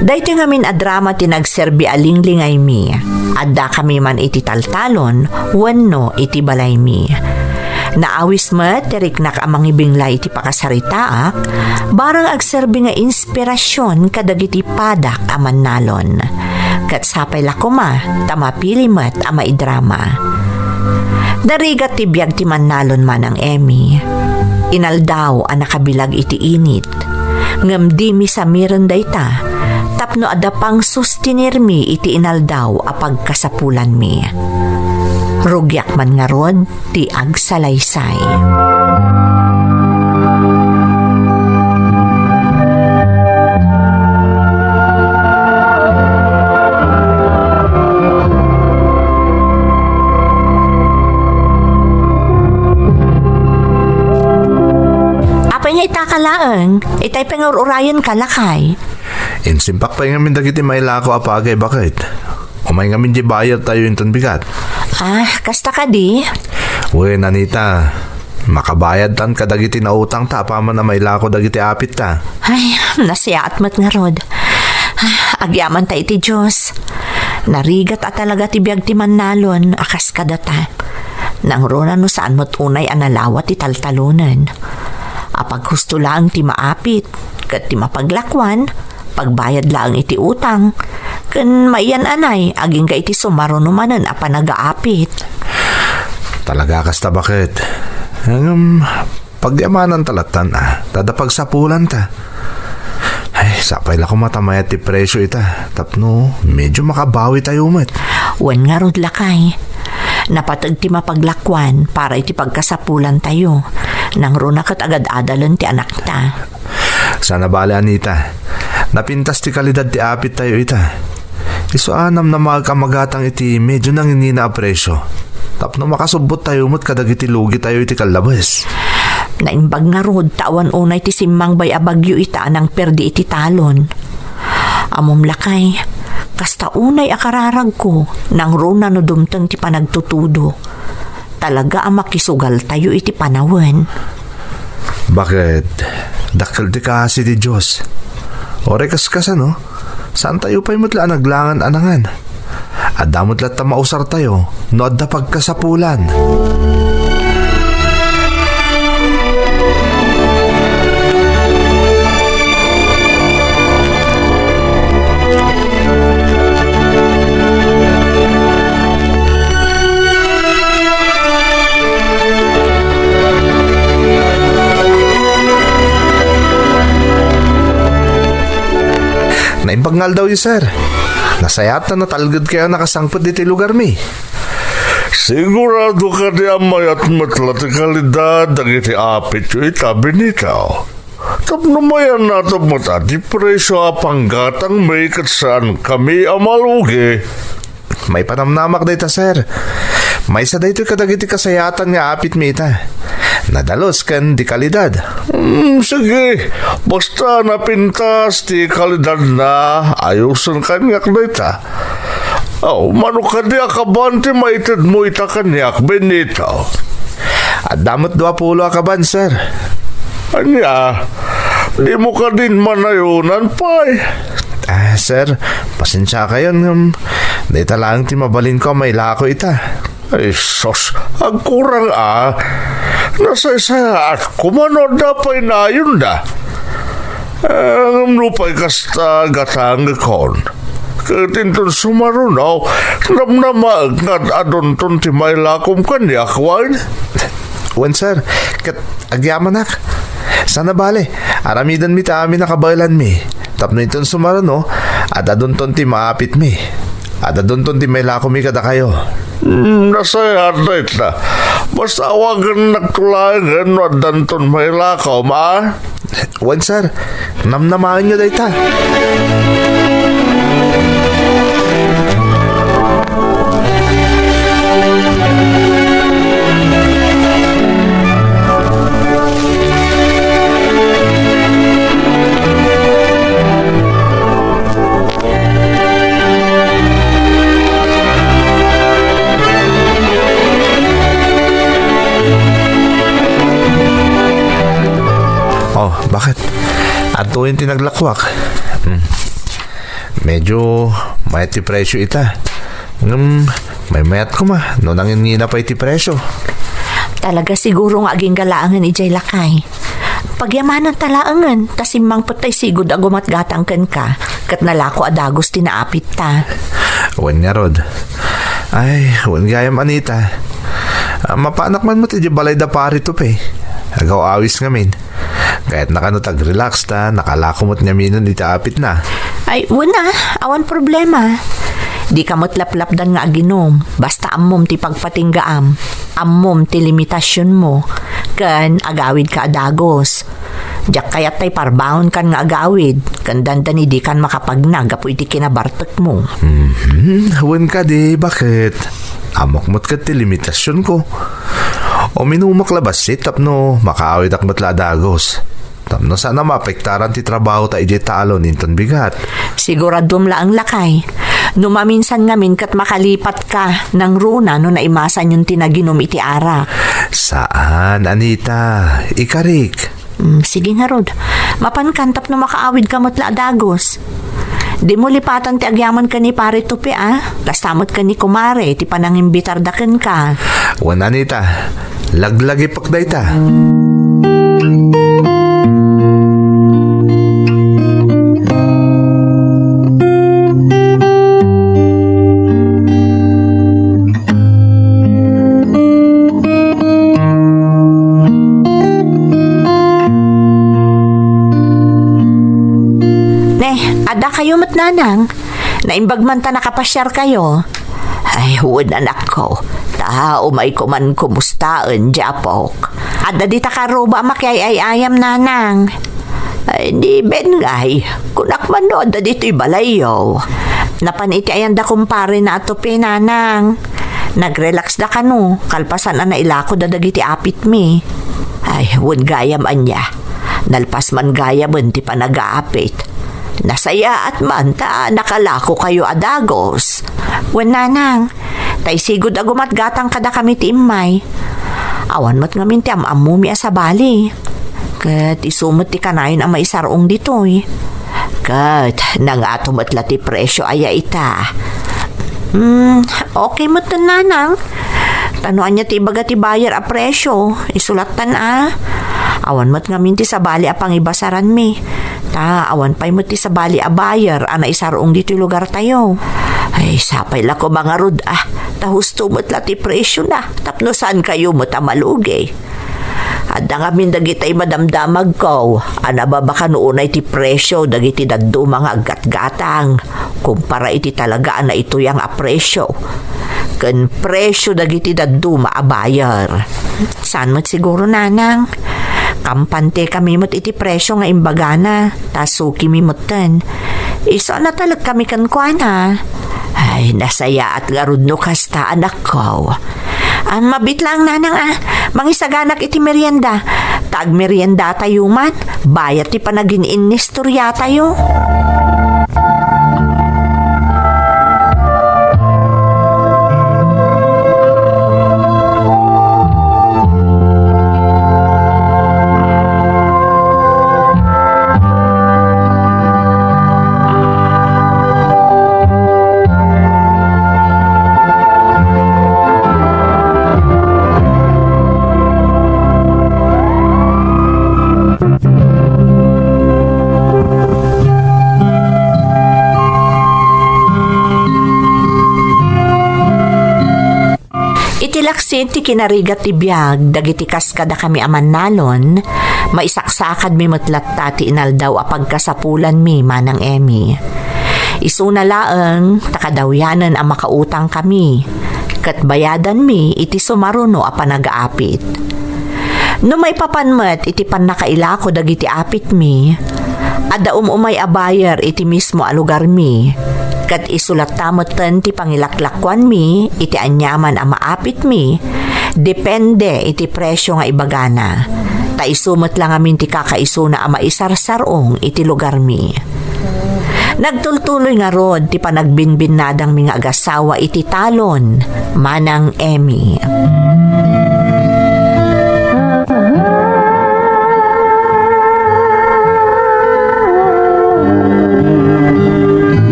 Daytoy ngamin a drama tinagserbi alinglingay mi, adda kami man iti taltalon, wenno iti balay mi. Naawis met teriknak amang ibingla iti pakasaritaak, barang agserbi nga inspirasyon kadagiti padak aman nalon. Kat sapay lakuma, tamapili met ama idrama. Darigat ti biyag ti mannalon man ang Emmy. Inaldaw ang nakabilag iti init. Ngam di mi samiren dayta, tapno adapang sustinir mi iti inaldaw apag kasapulan mi. Rugyak man nga rod, ti agsalaysay. Apay nga itakalaang, itay pangururayan kalakay. Insimpak pa yung ngamin dagiti may lako apagay bakit? Umay ngamin di bayad tayo inton bigat. Kasta ka di? Uy, Nanita, makabayad tan kadagiti na utang ta, paman na may lako dagiti apit ta. Ay, nasiyaat mat nga rod. Agyaman ta iti Diyos. Narigat at talaga ti biyag ti mannalon, akas kadata. Nang rona no saan mo't unay analawat ti taltalunan. Apag husto lang ti maapit, kat ti mapaglakwan, pagbayad lang iti utang. Kan maiyan anay, aging ka iti sumaro numanan apa nag-aapit. Talaga kasta bakit? Pagyamanan talatan dadapag sapulan ta. Ay, sapay lang ko matamayat ti presyo ita. Tapno, medyo makabawi tayo umat. Wan nga rod lakay. Napatag ti mapaglakwan para iti pagkasapulan tayo. Nang runa kat agad adalan ti anak ta. Sana bale, Anita. Napintas ti kalidad ti apit tayo ita. Iso anam na magkamagatang iti medyo nang inina a presyo. Tapno makasubot tayo mo't kadagiti lugi tayo iti kalabas. Naimbag nga rod, tawan unay ti simmang bay abagyo ita nang perdi iti talon. Amom lakay, kasta unay akararag ko, nang runa no dumteng ti panagtutudo. Talaga ang makisugal tayo iti panawan. Bakit? Dakil di kasi di Diyos. Orekas kasa no? Saan tayo pa'y mutla naglangan anangan? At damot lat ta mausar tayo, no adda pagkasapulan. Naimbagngal daw yun, sir. Nasayat na natalgad kayo nakasangpot dito lugar mi. Sigurado ka di amayat matlati kalidad ang iti apit yu itabi nitaw. Tapno mayan nato matati presyo apanggatang may katsaan kami amalugi. May panamnamak dito, sir. May sa dito kadagiti kasayatan nga apit mi ita. Nadalos kan di kalidad. Sige, basta napintas ti kalidad na ayusan kanyak na ita. Mano ka di akaban ti maitid mo ita kanyak benito. At damot 20 akaban, sir. Anya, di mo ka din manayunan pa'y. Sir, pasensya kayo. Dito lang ti mabalin ko may lako ita. Ay, sos, ang kurang nasa isa at kumano dapay na yun da. Ang lupay kasta gatang kon. Katinton sumarunaw, namnamag nga adon ton ti may lakom kanyak, wan? Wan, sir, kat agyamanak. Sana bale, aramidan mi ta amin nakabaylan mi. Tapno iton sumarano, at adon ton ti maapit mi. At adon ton ti may lakom mi kada kayo. Nasayat na ita. Basta awagan nagtulagan no danton may lakaw, ma? Wan, sir, namnamahan nyo dayta. Ato yung tinaglakwak. Medyo may ti presyo ita. May mayat ko ma. No nang na pa iti presyo. Talaga siguro nga aging galaangan ijay lakay. Pagyamanan talaangan, tasimang patay sigod agumat gatang ken ka, kat nalako adagos tinaapit ta. Wan nga rod. Ay, wan gayam Anita. Mapanak man mo ti di balay da pari to pe. Agaw awis ngamin. Kahit nakanutag relax ta, nakalakumot nga minon itaapit na. Ay, wala, awan problema. Di ka mo't-laplapdan nga aginom, basta ammom ti pagpatinggaam, ammom ti limitasyon mo, kan agawid ka adagos. Diyak kayat tay parbaon kan nga agawid, kan dandan di kan makapagnag, apo iti kinabartek mo. Huwan ka di, bakit? Amok mo't ka ti limitasyon ko. O minumak labas tapno makaawid ak matla adagos. Tapno sana mapektaran ti trabaho ta ije talon inton bigat. Siguradum la ang lakay. Numaminsan ngamin kat makalipat ka ng runa no naimasan yung tinaginom iti arak. Saan, Anita? Ikarik. Sige nga rod, mapankantap no makaawid ka mo't la adagos. Di mo lipatan ti agyaman ka ni pare tupi Lastamot ka ni kumare, ti panangimbitar daken ka. Wan Anita, laglagi pakday ta. Ada kayo matnanang. Naimbag man ta nakapasyar kayo. Ay, huwag anak ko. Tao may kuman kumustaan, Japok. Ada di takaroba makiayayayam nanang. Ay, di bengay. Kunak man no, ada dito'y balayo. Napaniti ayan da kumpare na ato pinanang. Nagrelax da ka no. Kalpasan na nailako da dagiti apit mi. Ay, huwag gayam anya. Nalpas man gayam ti pa nag-aapit. Nasaya at man ta nakalako kayo adagos. Wen nanang, tay sigod agumat gatang kada kami ti imay. Awan mat ngamin ti amamumi sa bali. Kat isumot ti kanayon ang maisarong ditoy. Kat nangatumot la ti presyo aya ita. Okay mo tan nanang. Tanuan niya ti baga ti bayar a presyo. Isulatan Awan mat ngamin ti sa bali a pangibasaran mi. Awan pa'y mo ti sa bali a bayar ana isarong dito lugar tayo. Ay sapay la ko mga rod tahusto mo't la ti presyo na tapno saan kayo mo't amalugi. Adda nga min dagitay madamdamag ko ana ba baka noonay ti presyo dagiti daddo mga gatgatang kumpara iti talaga ana ito yang apresyo ken presyo dagiti daddo maabayar. Saan mo't siguro nanang? Kampante kami mo't iti presyo nga imbagana. Tasuki mi mo't Iso na talag kami kan kuana. Ay, nasaya at garud no kasta anak ko. Mabit lang nanang mangisaganak iti merienda. Tag merienda tayo man. Bayat ti panagin nistorya tayo. Itilaksin ti kinarigat ti biyag, dagiti kaskada kami aman nalon, maisaksakad mi matlatta ti inaldaw a pagkasapulan mi manang Emi. Isuna laeng takadawyanan ang makautang kami, kat bayadan mi iti sumaruno a panagaapit. No may papanmet iti pan nakailako dagiti apit mi, ada umay abayar iti mismo a lugar mi, kat isulat tamoten ti pangilaklakwan mi iti anyaman a maapit mi depende iti presyo nga ibagana ta isumot lang amin ti kakaisuna a maisarsarong iti lugar mi. Nagtultuloy nga rod ti panagbinbinadang mga agasawa iti talon manang Emi.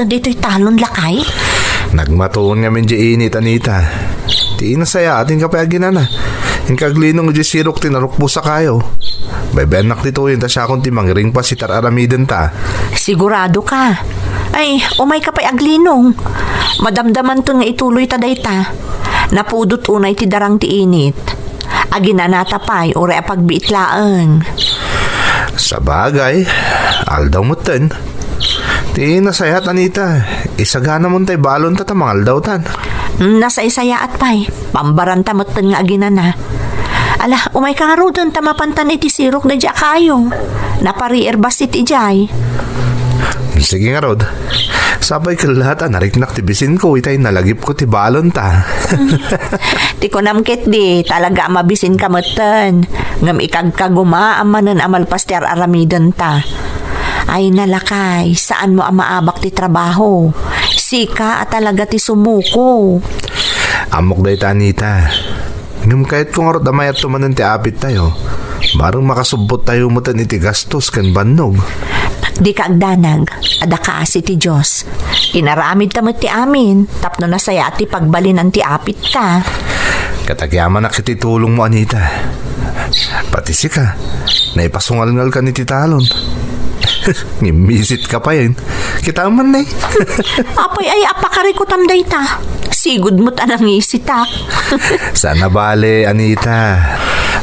Ado dito'y talon lakay? Nagmatuon nga min di init, Anita. Di inasaya ating kapayagin na. Yung kaglinong di sirok tinarukpo sa kayo. Baybenak dito yun, ta siya akong timangring pa si Tararamiden ta. Sigurado ka. Ay, umay ka pa'y aglinong. Madamdaman to nga ituloy ta dayta. Napudot unay ti darang ti init. Aginanata pa'y ure a pagbiitlaan. Sa bagay, aldaw mo ten. Di nasayat, Anita. Isagana mo tay balon ta tamangal daw tan. Nasa isaya at pa'y. Pambaranta mo nga aginana. Ala, umay ka nga ro doon tamapantan iti sirok na dya kayo. Naparier basit ijay. Sige nga, Rod. Sabay ka lahat, nariknak tibisin ko. Itay nalagip ko ti balon ta. Ti ko namkit di, talaga mabisin kamutan. Ngam ikagkaguma amanan amal paster aramidan ta. Ay nalakay, saan mo amaabak ti trabaho? Sika at talaga ti sumuko. Amok day ta, Anita. Ngam kahit kung arot amay at tumanan ti apit tayo, barang makasubot tayo mo tan iti gastos kan bannog. Di ka agdanag, adaka si ti Diyos. Inaramid tamot ti amin, tapno na saya ti pagbalinan ti apit ka. Katagyaman na kiti tulong mo, Anita. Pati sika, naipasungal-ngal ka ni titalon. Ngimisit ka pa yun. Kita man na Apay ay apakarikutam dayta. Sigud mo't anang isitak. Sana bale, Anita.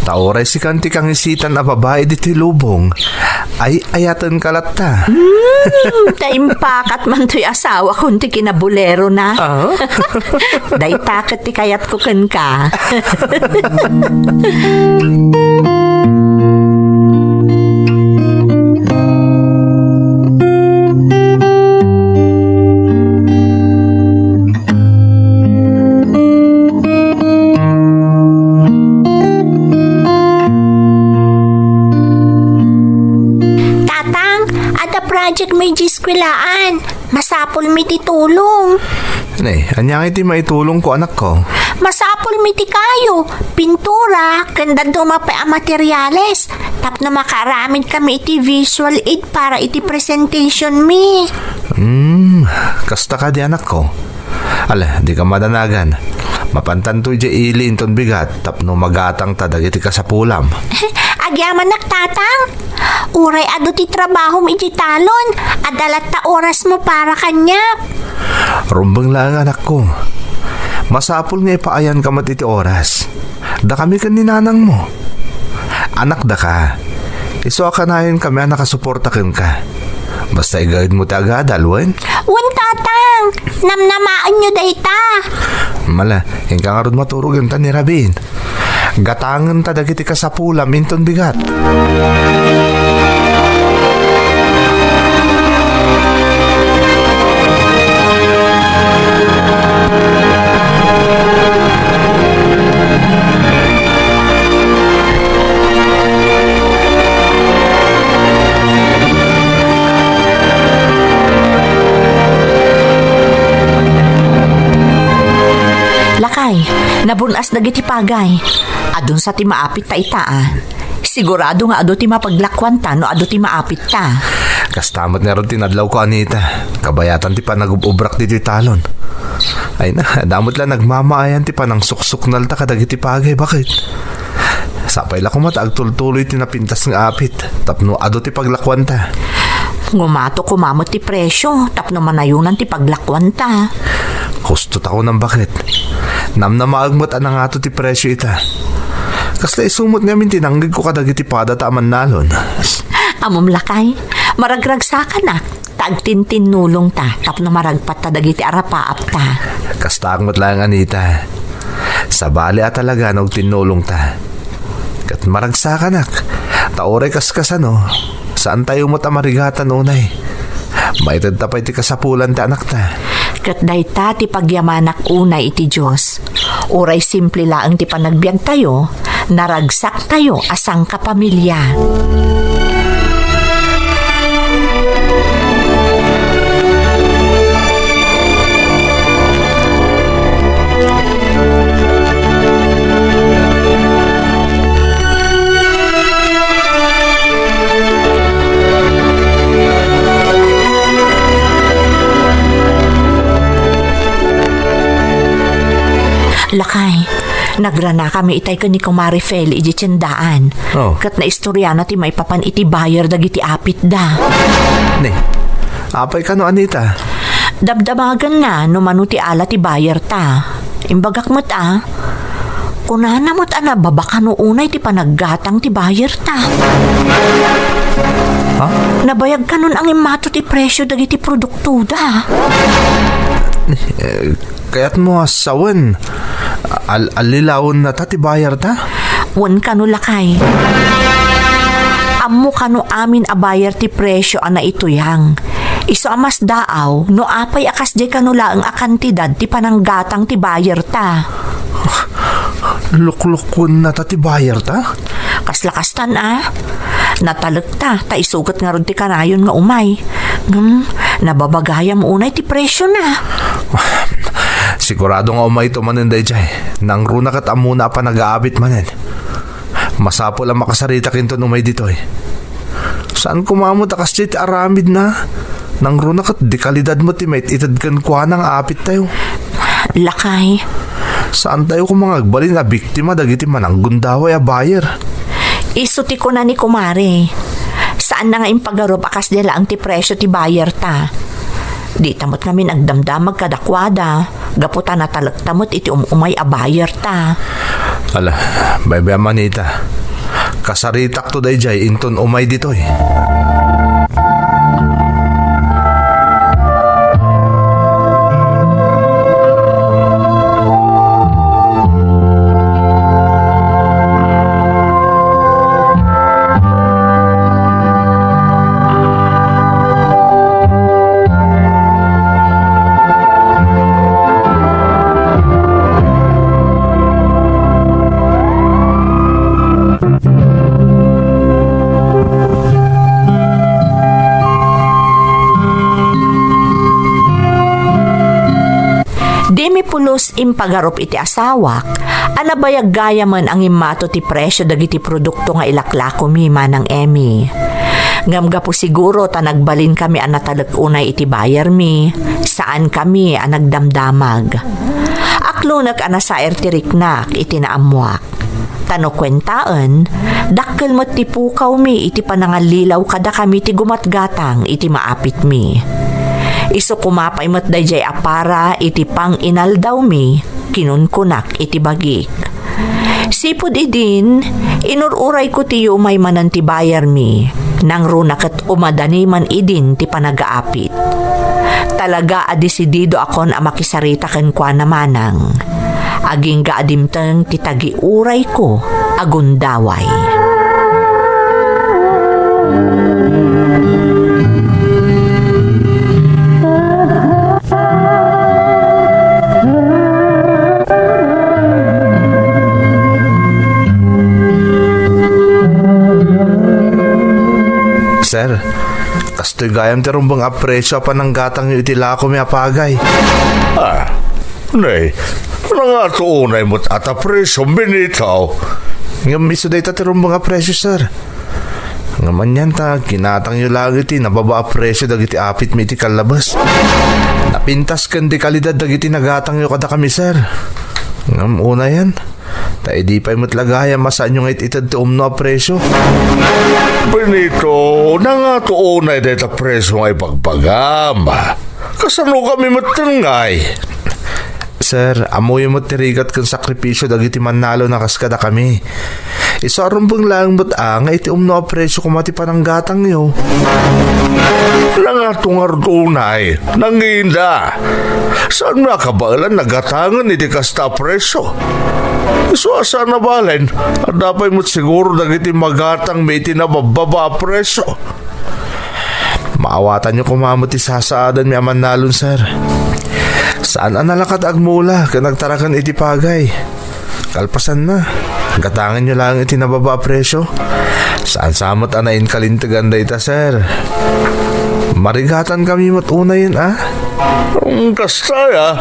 Taoray si kanti kang isitan na babae diti lubong. Ay ayatan kalata. Taimpakat man to'y asawa kung ti kinabulero na. Dayta kat ti kayat ko ken ka. Project may giskwilaan. Masapol mi ti tulong. Nay, anyang iti maitulong ko, anak ko. Masapol mi ti kayo. Pintura, kanda dumapay ang materyales. Tapno makaramid kami iti visual aid para iti presentation mi. Kasta ka di, anak ko. Ala, di ka madanagan. Mapantantoy di ilin ton bigat, tapno magatang tadag iti kasapulam. Agyaman naktatang. Uray ado ti trabaho mi iti talon. Adalat ta oras mo para kanya. Rumbang lang, anak ko. Masapol nga ipaayan ka mat iti oras. Da kami kan ninanang mo. Anak da ka. Iso akanayon kami ang nakasuporta ka. Basta i-guide mo ti agad, alwan. Wan tatang. Namnamaan nyo dayta. Mala, yung ka nga ron maturugan ta ni Rabin. Gatangan ta dagiti kasapula minton bigat. Lakay, nabunas dagiti pagay. Adun sa ti maapit ta itaan. Sigurado nga ado ti mapaglakwan ta no ado ti maapit ta. Kastamat nga ron tinadlaw ko, Anita. Kabayatan ti pa nagububrak dito talon. Ay na, damot lang nagmamaayan ti pa nang suksuknal ta kadagiti pagay. Bakit? Sapay la kumata agtultuloy ti napintas nga apit. Tapno ado ti paglakwan ta. Ngumato kumamot ti presyo. Tapno manayunan ti paglakwan ta. Hustot ako ng bakit. Namnamaagmat anang ato ti presyo ita. Kasla isumot namin tinanggig ko kadagiti pada ta aman nalon. Amom lakay, maragragsakan na. Tagtintin nulong ta. Tapno maragpat ta dagiti arapaap ta. Kastagmat lang, Anita. Sa bali at talaga nung tinulong ta. Kat maragsakan ak. Taoray kaskasano. Saan tayo mo ta marigatan unay? Maitad tapay ti kasapulan ti anak ta. Kat dayta ti pagyamanak unay iti Diyos. Uray simple laang ti panagbiag tayo, naragsak tayo asang kapamilya. Lakay, nagrana kami itay ka ni Kumari Feli iti tiyandaan. Oh. Kat na istorya na ti may papan iti bayar dagiti apit da. Ne, apay ka no Anita? Dabdabagan na no manu ti ala ti bayar ta. Imbagak mo't kunana mo't babaka no unay ti panaggatang ti bayar ta. Ha? Nabayag ka nun ang imato ti presyo dagiti produkto da. Kaya't mo asawan. Alilawon na ta ti bayar ta? Wan ka no Lakay. Ammo ka no amin a bayar ti presyo ana ituyang. Iso amas daaw no apay akas di ka no laang a kantidad ti pananggatang ti bayar ta. Luklukon na ta ti bayar ta? Kaslakastan Natalagta, ta isugat nga ron ti kanayon nga umay. Nababagayam unay ti presyo na. Sigurado nga umay ito manin day jay. Nang runa kat amuna pa nag-aabit manin. Masapo lang makasarita kinto umay dito eh. Saan kumamot akas ti aramid na? Nang runa kat di kalidad mo ti mait itadkan kwa nang apit tayo. Lakay. Saan tayo kung mga agbalin na biktima dagiti mananggundaway a buyer? Isuti ko na ni Kumare. Saan na nga impagarob akas nila ang ti presyo ti bayar ta. Di tamot kami nagdamdamag kadakwada. Gaputa na talagtamot iti umay a bayar ta. Ala, bebe Manita. Kasaritak to day jay inton umay dito eh. Pulos impagarup iti asawak, anabayag gaya man ang imato ti presyo dagiti produkto nga ilaklako mi manang Emmy. Ngamga po siguro ta nagbalin kami ang natalagunay iti bayar mi, saan kami ang nagdamdamag. Aklunak anasaer ti riknak iti naamwak. Tano kwentaan, dakkel mo't ti pukaw mi iti panangalilaw kada kami ti gumatgatang iti maapit mi. Iso kumapay mo't dayjay apara iti pang inaldaw mi, kinunkunak iti bagik. Sipod idin, inururay ko ti umay manan ti bayar mi, nang runakat umadani man idin ti panagaapit. Talaga adesidido akon a makisarita ken kwa namanang. Aging gaadimteng ti tagiuray ko agundaway. Sir, kastoy gayam ti rumbang apresyo pa ng gatang yung itila ko may apagay. Nay, nga tuunay mo't at apresyo binitaw. Nga miso day ti rumbang apresyo, sir. Nga man yan ta, kinatang yung lagi ti nababa apresyo dagiti apit mi iti kalabas. Napintas kan di kalidad dagiti nagatang yung kada kami, sir. Nga una yan. Tayo di pa'y matlagaya masaan yung ititad ti umno apresyo. Benito, nga tuunay dito apresyo nga ipagpagam. Kasano kami matangay? Sir, amoy mo tirigat kang sakripisyo dagiti manalo na kaskada kami. Isarumbang lang ba't nga iti umno apresyo kumati pa ng gatang yo. Nga tungartunay, nanginda. Saan nakabalan nagatangan iti kasta apresyo? So asa na balen, at dapat mo't siguro dagiti magatang may tinabababa presyo. Maawatan nyo kumamot isasaadan mi aman nalon, sir. Saan ang nalakat agmula ka nagtarakan iti pagay? Kalpasan na. Gatangan nyo lang iti nababa presyo. Saan samot anain kalintagan da ita, sir? Marigatan kami matuna yun, Ang kastaya,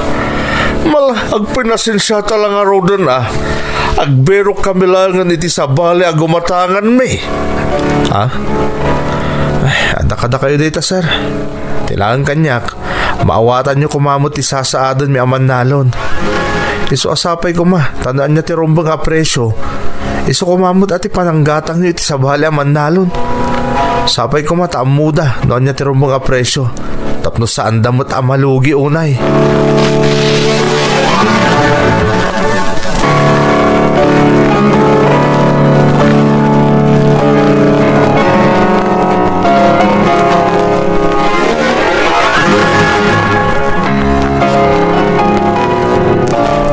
agpinasin siya talang araw dun, agberok kami langan iti sabali agumatangan mi. Ay, adakada kayo dito, sir. Tilangan kanyak. Maawatan nyo kumamot isasaadon mi aman nalon. Iso asapay ko ma, tandaan niya ti rumbang apresyo. Iso kumamot ati pananggatang niyo iti sabali aman nalon. Sapay ko ma taamuda, noon niya ti rumbang apresyo. Tapno saan damot amalugi unay.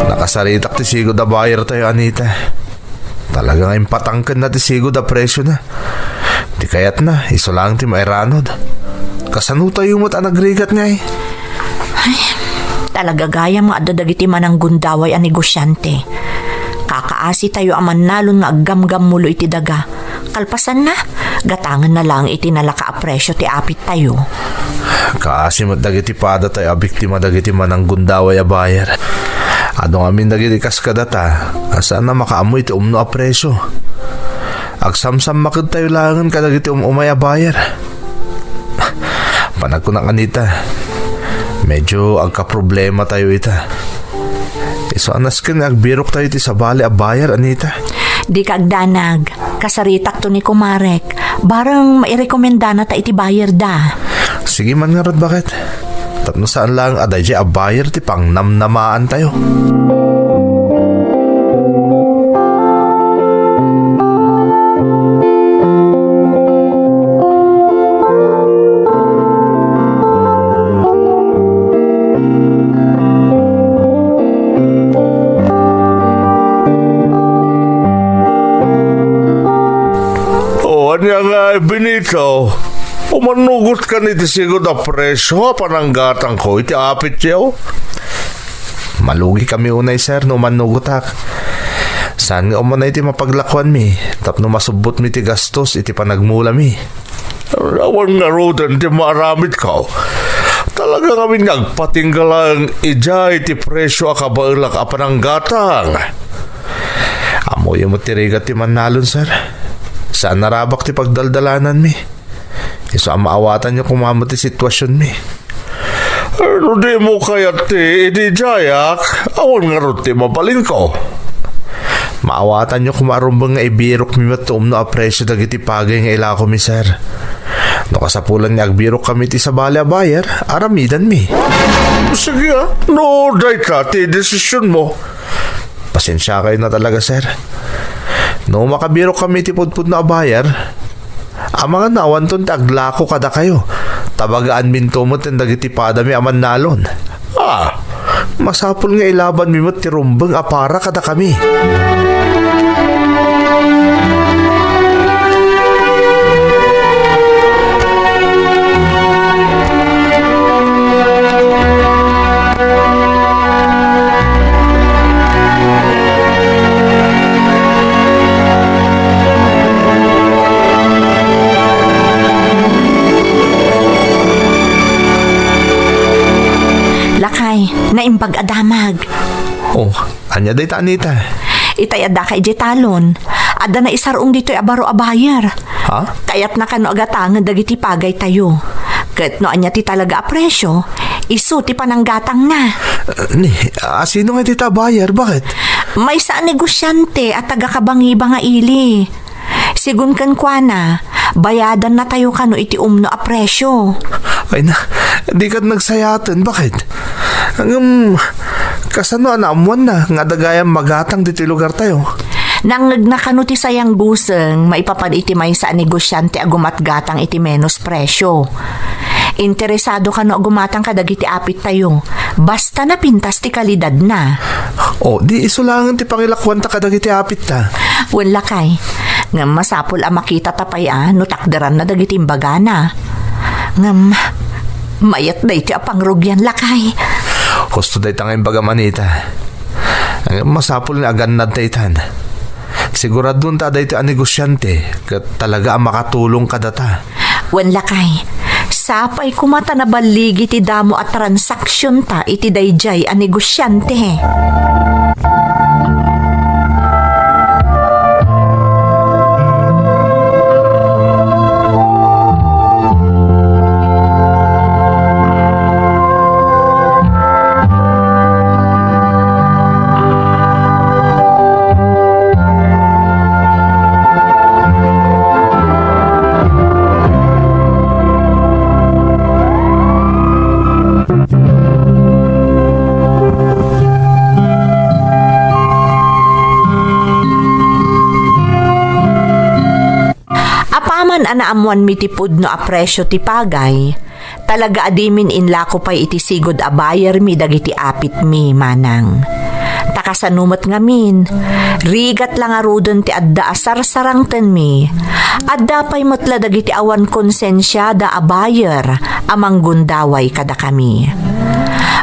Nakasaritak ti sigod na buyer tayo, Anita. Talagang impatangkan na ti sigod na presyo na. Di kayat na, iso lang ti mairanod. Kasano tayo mo't anagrigat nga eh. Talaga gaya mga adadagiti manang gundaway ang negosyante. Kakaasi tayo aman nalon nga agam-gam mulo iti daga. Kalpasan na, gatangan na lang iti nalaka apresyo ti apit tayo. Kaasi mo't dagiti pada tayo abiktima dagiti manang gundaway a buyer. Ano amin dagiti kaskadata, asaan na makaamoy iti umno a presyo. Agsamsam makid tayo langan kadagiti umay a buyer. Panag ko na kanita, medyo agka-problema tayo ita. Iso anas ka na agbirok tayo iti sabali a buyer, Anita. Di ka agdanag, kasaritak to ni Kumarek. Barang mairekomenda na ta iti buyer da. Sige man nga rod, bakit? Tapno saan lang aday a buyer ti pang namnamaan tayo. Anya nga Benito, umanugot ka ni ti sigod na presyo, pananggatang ko, iti apit yaw. Malugi kami unay, sir, no manugutak. Saan nga umanay ti mapaglakwan mi, tapno masubot mi ti gastos iti panagmula mi. Awan nga rodan ti maramit ka. Talaga kami nagpatinggalang ija iti presyo akabailak a pananggatang. Amoy mo tirigat ti manalon, sir. Saan narabak ti pagdaldalanan mi? Iso ang maawatan niyo kumamot ti sitwasyon mi. Ano di mo kaya ti idi jayak? Awan nga ron ti mabalin ko. Maawatan niyo kumarumbang nga ibirok mi matum no apresyo dagiti pagay nga ila ko mi, sir. No kasapulan nga agbirok kami ti sabali a buyer, aramidan mi. Sige no day ka ti desisyon mo. Pasensya kayo na talaga, sir. No makabirok kami ti pudpud na a buyer, ang mga nawan ton taglako kada kayo. Tabagaan mintumot ng dagiti padami aman nalon. Masapul nga ilaban mi mo't ti rumbang apara kada kami. Naimbag adamag. Oh, anya day ta, Anita? Itay ada kay jetalon. Ada na isarong dito'y abaro a buyer. Ha? Kayat na kano agatangan dagiti pagay tayo. Kat no anya ti talaga a presyo, isu ti pananggatang na. Sino nga tita buyer? Bakit? May saan negosyante at taga-kabangiba nga ili. Sigun kan kwa na, bayadan na tayo kano iti umno a presyo. Ay na, di ka nagsayatan. Bakit? Kasano anaamuan na nga dagayang magatang dito lugar tayo. Nangag na kano ti sayang buseng, maipapad iti may sa negosyante agumatgatang iti menos presyo. Interesado ka no agumatang kadagiti apit tayo. Basta na pintas ti kalidad na. O, di isulangan ti pangilakwan ta kadagiti apit ta. Wala kay. Nga masapol a makita tapay no takderan na dagiti imbaga na. Ngam, mayat day ti apangrugyan lakay. Gusto day tangay bagamanita. Masapul na agan na daytan. Siguradun ta day ti negosyante kat talaga ang makatulong kadata. Wan lakay. Sapay kumata na baligi ti damo at transaksyon ta iti dayjay a negosyante. Aman anaamuan mitipud no apresyo ti pagay, talaga adimin inla ko pa'y iti sigod a buyer mi dagiti apit mi manang. Takasanumot ngamin, rigat lang arudon ti adda asar-sarangten mi, adda pa'y mutla dagiti awan konsensyada a buyer amang gundaway kada kami.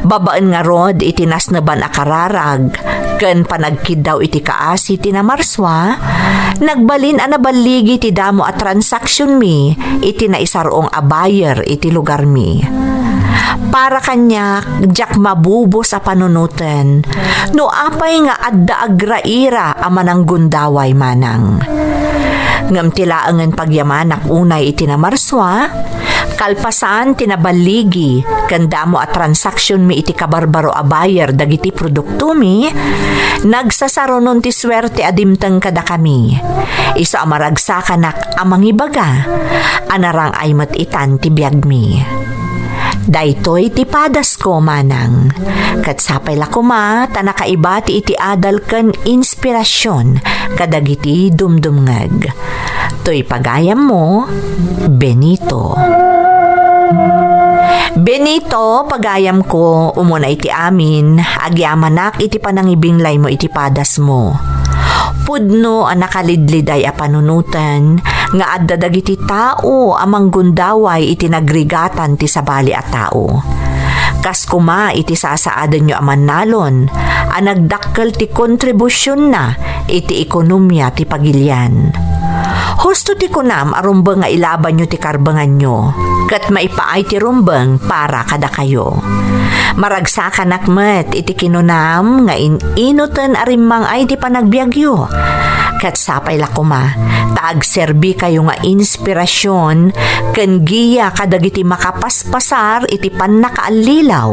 Babaan nga rod itinas na ban akararag, ken panagkid daw iti kaasi ti namarswa, nagbalin anabaligi ti damo at transaksyon mi, iti naisarong a buyer iti lugar mi. Para kanya, jak mabubo sa panunutan, no apay nga adda agraira amanang gundaway manang. Ngam tilaangan pagyamanak unay iti namarswa, kalpasan tinabaligi kanda mo at transaksyon mi iti kabarbaro a buyer dagiti produkto mi, nagsasaronon ti swerte adimteng kada kami. Iso amaragsakan amang ibaga, anarang ay matitan ti biag mi. Daytoy ti padas ko manang, kat sapay lakuma tanakaiba ti iti adal ken inspirasyon kadagiti dumdumngeg. Toy pagayam mo, Benito. Benito, pagayam ko, umuna iti amin, agyamanak iti panangibinglay mo iti padas mo. Pudno ang nakalidliday a panunutan, nga adda dagiti tao amang gundaway iti nagrigatan ti sabali a tao. Kas kuma iti sasaadan nyo aman nalon, ang nagdakkel ti kontribusyon na iti ekonomiya ti pagilyan. Husto ti kunam arumbang nga ilaban nyo ti karbangan nyo, kat maipaay ti rumbang para kada kayo. Maragsakan nakmet iti kinunam nga inutan arimang ay ti panagbiagyo. Kat sapay lakuma, taagserbi kayo nga inspirasyon ken giya kadagiti makapaspasar iti pannakaalilaw.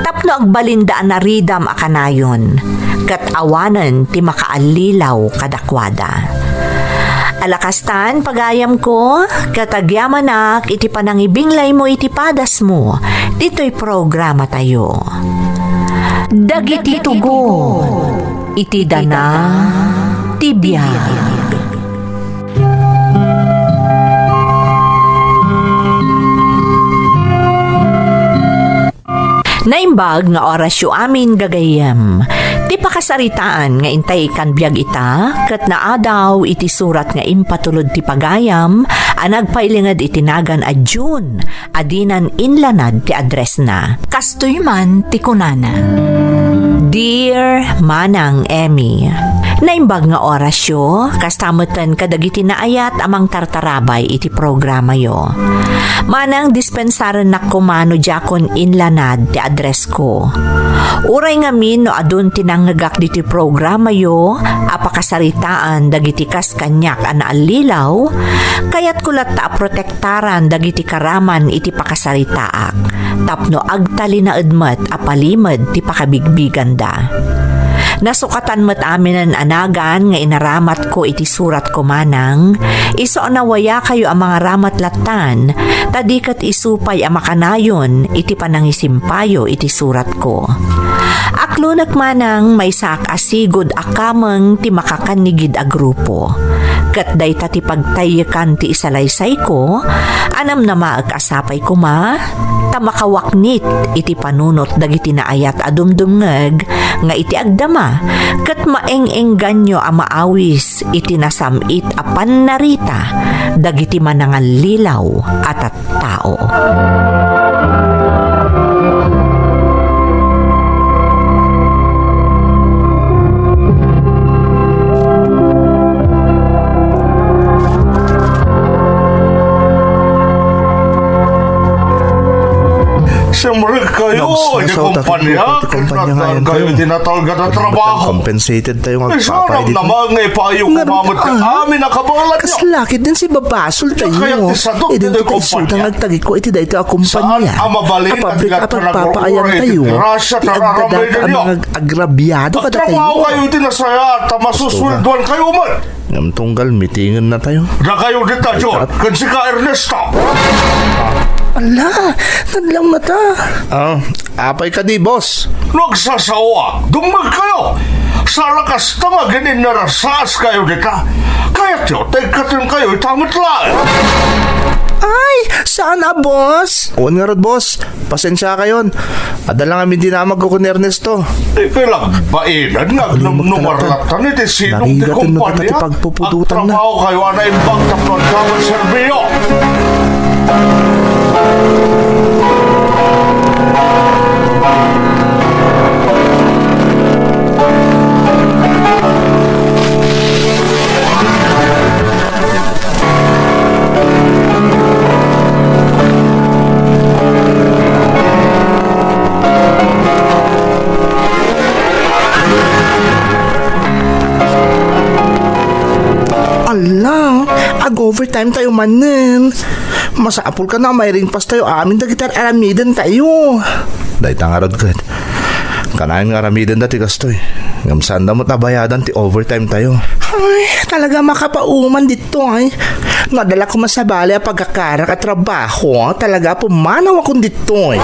Tapno agbalindaan na ridam akanayon, kat awanan ti makaalilaw kadakwada. Alakastan, pagayam ko, katagyamanak, iti panangibinglay mo iti padas mo, dito'y programa tayo. Dagiti tugo, iti dana, tibiyag. Naimbag nga orasyo amin gagayem. Ti pakasaritaan nga intay ikan biag ita, kat naadaw iti surat nga impatulod ti pagayam, anagpailingad itinagan a June, adinan inlanad ti address na. Kastoy man ti kunana. Dear Manang Emmy, naimbag nga orasyo, kastamutan kadagiti naayat amang tartarabay iti programa yo. Manang dispensaran na kumano jakon inlanad ti address ko. Uray ngamin no adun tinanggagak diti programa yo, apakasaritaan dagiti kas kanyak anaalilaw, kayat kulat ta protektaran dagiti karaman iti pakasaritaak, tapno agtali na edmet apalimad ti pakabigbigan da. Nasukatan met amin ang anagan nga inaramat ko iti surat ko manang, iso nawaya kayo ang mga ramat latan, tadikat isupay ang makanayon iti panangisimpayo iti surat ko. Aklunak manang may sak asigod akamang ti makakanigid a grupo. Kat day tati pagtayakan ti isalaysay ko, anam na maag-asapay ko ma, tamakawaknit iti panunot dagiti naayat adumdumngeg, nga iti agdama, kat maeng-engganyo a maawis iti nasamit a pannarita, dagiti manangal lilaw at tao. Siyempre kayo, di kumpanya, kinatan kayo tinatalga na trabaho. Compensated tayo Ay, magpapay sarap dito. naman nga ipayo kumamot ka amin ang kabalan nyo. Kaslakit din si babasol tayo. Kaya tisadok Idin dito tayo kumpanya. sudang nagtagi ko iti dito ang Saan kumpanya. ang mabalin ang bigat na papaayan nag-uura, tayo. iti grasya, tararamay Iagdadat ang ninyo. mga agrabyado ka Trabaho tayo. kayo tinasaya at masusweldoan kayo man. Ngam tunggal, mitingan na tayo. Na kayo dito, John, kan si ka Ernesto. Ala, nadlang na ta. Apay ka di, boss. Nagsasawa, dumag kayo. Sa lakas tama ganin na rasas kayo dito. Kaya tiyo, tigkatin kayo, itamot lang. Ay, sana boss? Oo nga rod boss, pasensya kayon. Adala nga hindi na magkukun Ernesto. Ikilang bainan nga numarlatan iti sinong ti Narigatin mo kumpanya tati pagpupudutan at na. trabaho kayo na imbang taplon kawal serbiyo. Ala, ag-overtime tayo manen. Masapul ka na, may ring pas tayo amin dagitar aramidan tayo. Dahil tangarod ka. Kanahin nga aramidan dati kastoy. Ngamsan na mo't nabayadan ti overtime tayo. Ay, talaga makapauman dito ay. Nadala ko masabali ang pagkakarak at trabaho. Talaga pumanaw akong dito ay.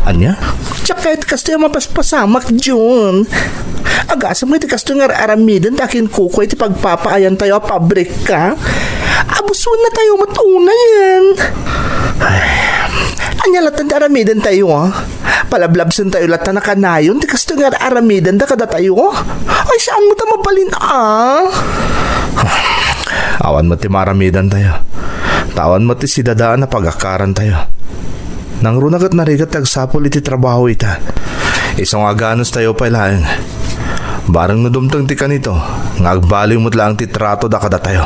Anya? Tsaka iti kastoy mapaspasamak dyan. Agasa mo iti kastoy nga aramidan takin kuko iti pagpapaayan tayo a pabrika. Abusuan na tayo matuna yan. Ay, anya latan ti aramidan tayo ah. Palablabsan tayo latan na kanayon ti kastoy nga aramidan da kada tayo. Ay saan mo ta mabalin ah? Awan mo ti maramidan tayo. Tawan mo ti sidadaan na pagakaran tayo. Nang runagat narigat tagsapol iti trabaho ita. Isang aganos tayo pa ilahin. Barang nadumtang ti kanito, ngagbaliw mo't lang ti trato da kada tayo.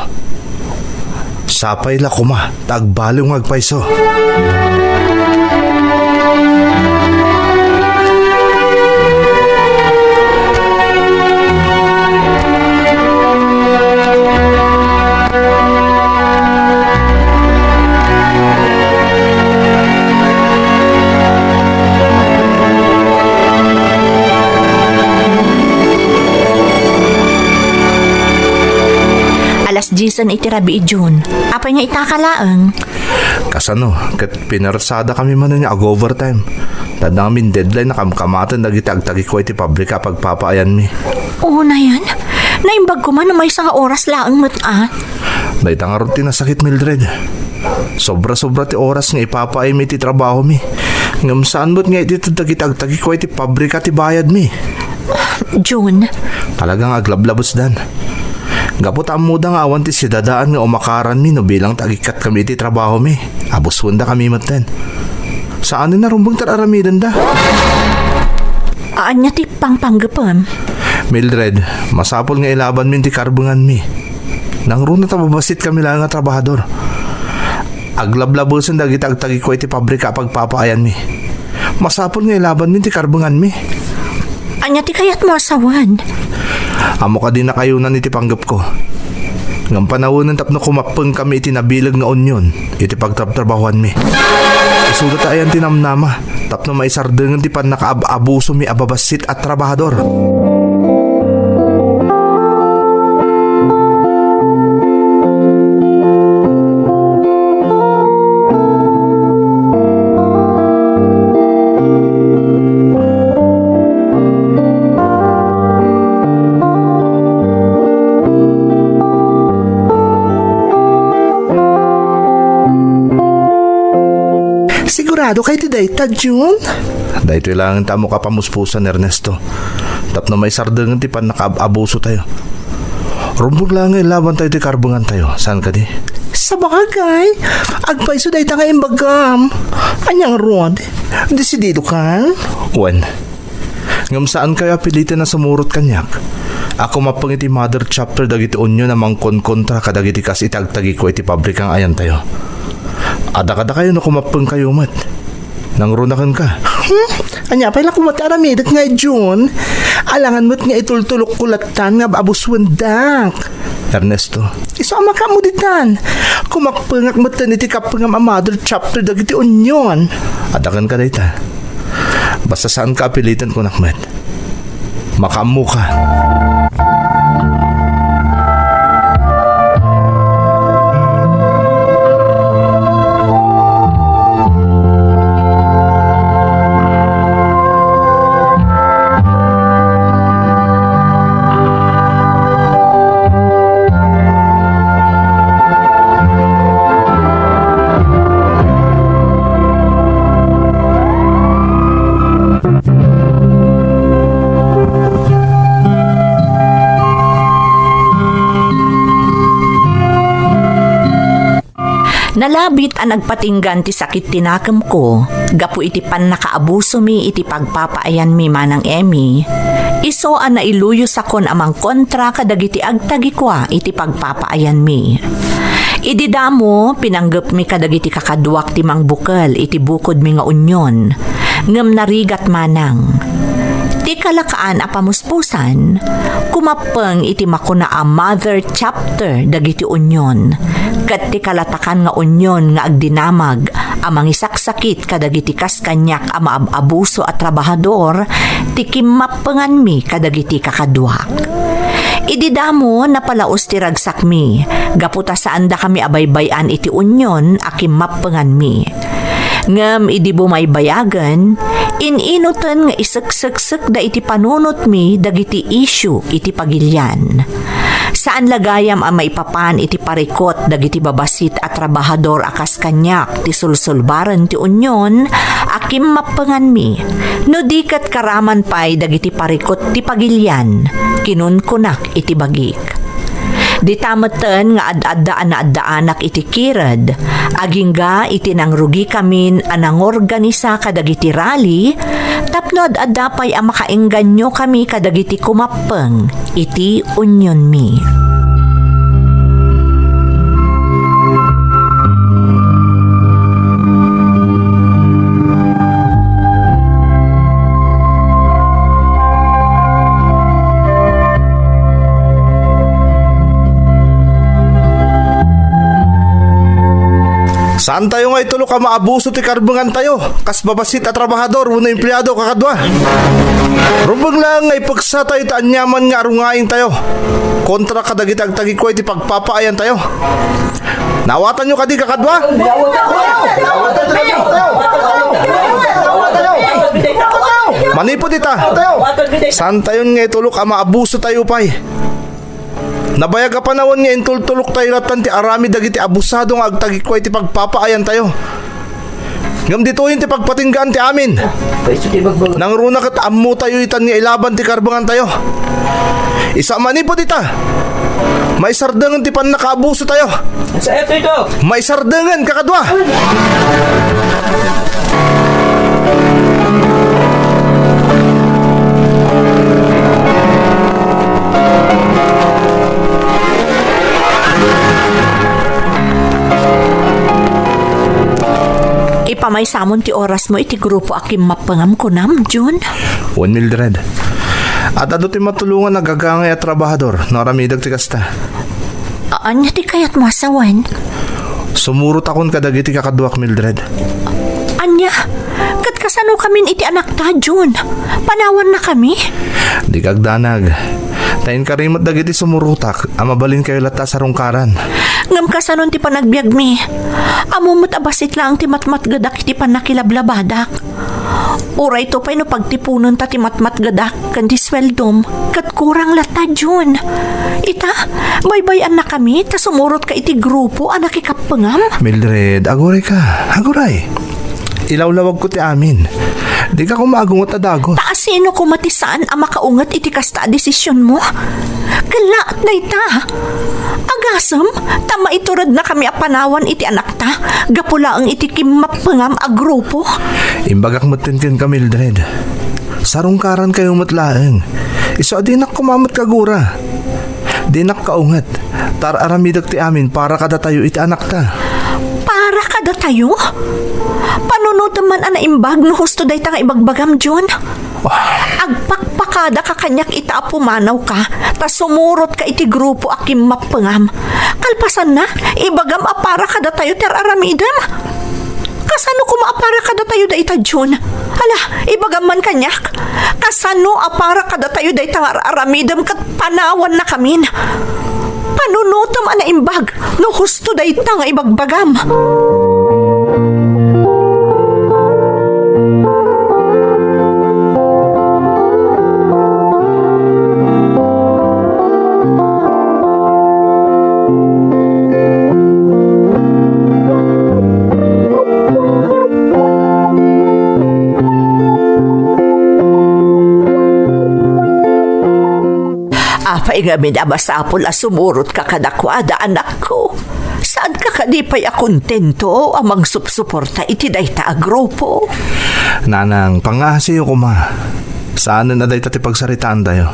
Sapay la kuma, tagbaliw ngagpaiso. Alas 10 iti rabi June. Apay nga itakalaang. Kasano, kat pinarsada kami man nga ag-overtime. Tadang deadline na kamkamatan nagitag-tagi ko iti pabrika pagpapaayan mi. Oo na yan. Naimbag ko man na may isang oras laang mata. Dahil nga ron tinasakit Mildred. Sobra-sobra ti oras nga ipapaay mi iti trabaho mi. Ngam saan mo't nga iti tagitag-tagi ko iti pabrika ti bayad mi. June, Talagang aglablabos dan. Gapot amuda nga awan ti sidadaan nga umakaran mi no bilang tagikat kami iti trabaho mi. Abuswanda kami maten. Saan na rumbang tararamidan da? aan niya ti pangpanggapam. Mildred, masapol nga ilaban mi ti karbungan mi. Nang runa tababasit kami lang nga trabahador. Aglablabosan dagit agtagi ko iti pabrika pagpapaayan mi. Masapol nga ilaban mi ti karbungan mi. Anya ti kayat mo asawan. Amo ka din na kayo na iti panggap ko. Ngam panahon ng tapno kumapeng kami iti nabilag nga onyon, iti pagtrabahuan mi. Isulat ayan tinamnama, tapno maisardengan ti pan nakaab-abuso mi ababasit at trabahador. Sigurado kay ti dayta, June? Dahito ilangan tamo ka pamuspusan, Ernesto. Tapno may sardengan ti pan nakaab-abuso tayo. Rumbog lang nga ilaban tayo ti karbungan tayo. Saan ka di? Sa bagay, agpaiso dayta nga imbagam. Anyang rod, desidido ka? When? Ngam saan kaya pilitin na sumurot kanyak? Ako mapang iti mother chapter dagiti onyo na mangkon-kontra kadagiti kas itagtagi ko iti pabrikang ayan tayo. Ada-kada kayo na kumapang kayo mat. Nang runakan ka. Anya pala kumat aramidat nga June. Alangan mo't nga itultulok kulatan nga abuswendak. Ernesto, isama ka mo ditan. Kumakpangak mo't iti kapangam a mother chapter dagiti onyon. Adakan ka dayta. Basta saan ka apilitan ko nakmet. Makamu ka. Nalabit ang nagpatinggan ti sakit tinakam ko, gapu iti pan nakaabuso mi iti pagpapaayan mi manang Emmy. Iso ang nailuyo sakon amang kontra kadagiti agtagikwa iti pagpapaayan mi. Ididamo, pinanggap mi kadagiti kakadwak ti mang bukal iti bukod mi nga unyon, ngem narigat manang. Ti kalakaan a pamuspusan, kumapeng iti makuna a mother chapter dagiti unyon, kat ti kalatakan nga unyon nga agdinamag amang isaksakit kadagiti kaskanyak a maabuso at trabahador, ti kimapengan mi kadagiti kakadwak. Ididamo na palaos ti ragsak mi, gaputa saan da kami abaybayan iti unyon a kimapengan mi. Ngam idi bumaybayagan, ininutan nga isagsagsag da iti panunot mi dagiti issue iti pagilyan. Saan lagayam ang maipapan iti parikot dagiti babasit at trabahador akas kanyak ti sulsulbaran ti unyon, akim mapengan mi, no dikat karaman pay dagiti parikot ti pagilyan, kinunkunak iti bagik. Di tamatan nga ad-addaan na addaanak iti kirad, agingga iti nangrugi kamin anang organisa kadagiti rally, tapno ad-adda pay ang makaengganyo kami kadagiti kumapeng iti unyon mi. Saan tayo nga itulok ka maabuso ti karbungan tayo? Kas babasit at trabahador, wano empleyado kakadwa. Rumbang lang nga ipagsa tayo taanyaman nga arungain tayo. Kontra kadagitag-tagi ko iti pagpapaayan tayo. Nawatan nyo kadi kakadwa? Manipod ita. Saan tayo nga itulok ka maabuso tayo pay? Nabayag ka panahon nga intultulok tayo ratan ti arami dagiti abusado nga agtagikway ti pagpapaayan tayo. Ngam dituin ti pagpatinggaan ti amin. Nang runa kat ammo tayo itan nga ilaban ti karbangan tayo. Isa manipod ita. May sardangan ti pan nakaabuso tayo. Sa eto ito. May sardangan kakadwa. Ipamay samon ti oras mo iti grupo akim mapangam ko nam, Jun. One Mildred. At ado ti matulungan nagagangay at trabahador. Naramidag ti kasta. Anya ti kayat masawan? Sumurot akon kadagiti kakadwak, Mildred. Anya, kat kasano kamin iti anak ta, Jun? Panawan na kami? Di kagdanag. Tayin karimot dagiti sumurutak. Amabalin kayo lata sa rungkaran. Ngam kasanon ti panagbiag mi. Amumot abasit lang ti matmat gadak iti panakilablabadak. Uray to pa'y no pagtipunon ta ti matmat gadak kan di sweldom. Kat kurang lata, Jun. Ita, baybayan na kami ta sumurot ka iti grupo a nakikapangam. Mildred, aguray ka. Aguray. Ilawlawag ko ti amin. Di ka kumagungot na dagot. Taasino ko matisaan ang makaungat iti kasta desisyon mo? Kala, dayta. Agasam, tama iturad na kami apanawan iti anak ta. Gapula ang iti kimapangam a grupo. Imbagak matinkin ka, Mildred. Sarungkaran kayo matlaeng. Iso adinak kumamat kagura. Dinak kaungat. Tar aramidag ti amin para kada tayo iti anak ta. Para kada tayo? Panunod naman ang naimbag no husto day nga ibagbagam, John? Agpakpakada ka kanyak ita pumanaw ka, ta sumurot ka iti grupo akim mapangam. Kalpasan na, ibagam apara kada tayo ter aramidam. Kasano kumaapara kada tayo da ita, John? Hala, ibagam man kanyak. Kasano apara kada tayo da ita aramidam kat panawan na kamin. Panunutom ang naimbag no husto day nga ibagbagam. Paingamin abas apol a sumurot ka kadakwada, anak ko. Saan ka kadipay kontento amang supsuporta iti dayta a grupo? Nanang, pangasiyo ko ma. Saan na day tati pagsaritaan tayo?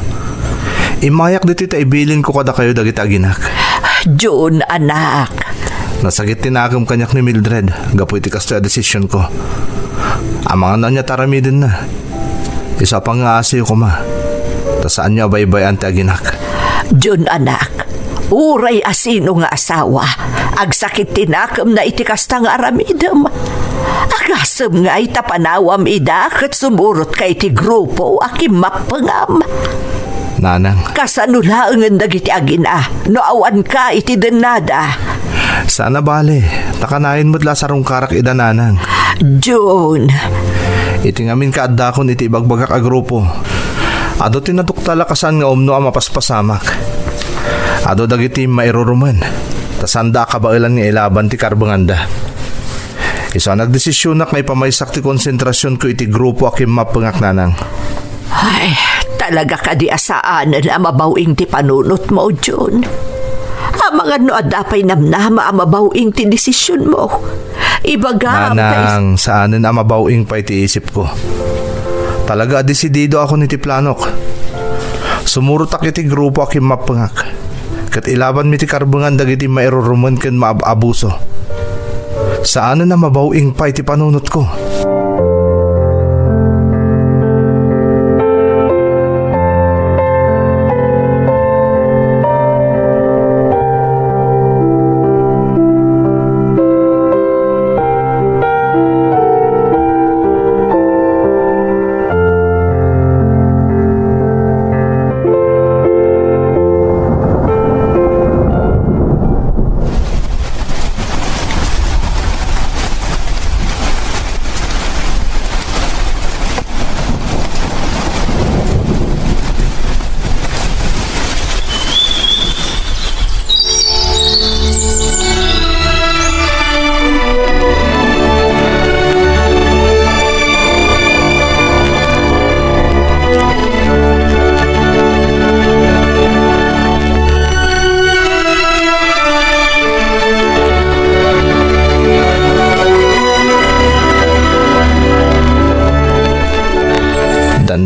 Imayak dito ibilin ko kada kayo dagiti aginak. June, anak. Nasagit tinakam kanyak ni Mildred. Gapo iti kasto desisyon ko. Ang mga nanya taramidin na. Isa pangasiyo ko ma. Ta saan niya baybayan ti aginak? June, anak. Uray asino nga asawa. Agsakit tinakam na itikasta nga aramidam. Agasam nga itapanawam ida kat sumurot kay ti grupo akim mapangam. Nanang, Kasanulaangan dagiti agina. No awan ka iti denada. sana bale. Takanayin mo't lasarong karak ida nanang. June. Iti ngamin kaadakon iti ibagbagak a grupo. Ado tinatuktala kasan nga umno ang mapaspasamak. Ado dagiti mairuruman. Tasanda kabailan nga ilaban ti karbanganda. Isa nagdesisyon na kay pamaysak ti konsentrasyon ko iti grupo akim mapangak nanang. Ay, talaga ka di asaan na mabawing ti panunot mo, June. Ang mga no adapay namnama ang mabawing ti desisyon mo. Ibagam Nanang, saanin ang mabawing pa iti isip ko. Talaga desidido ako niti planok. Sumurutak iti grupo akim mapangak. Kat ilaban mi ti karbangan dagiti mairuruman ken maabuso. Saan na mabawing pa iti panunot ko?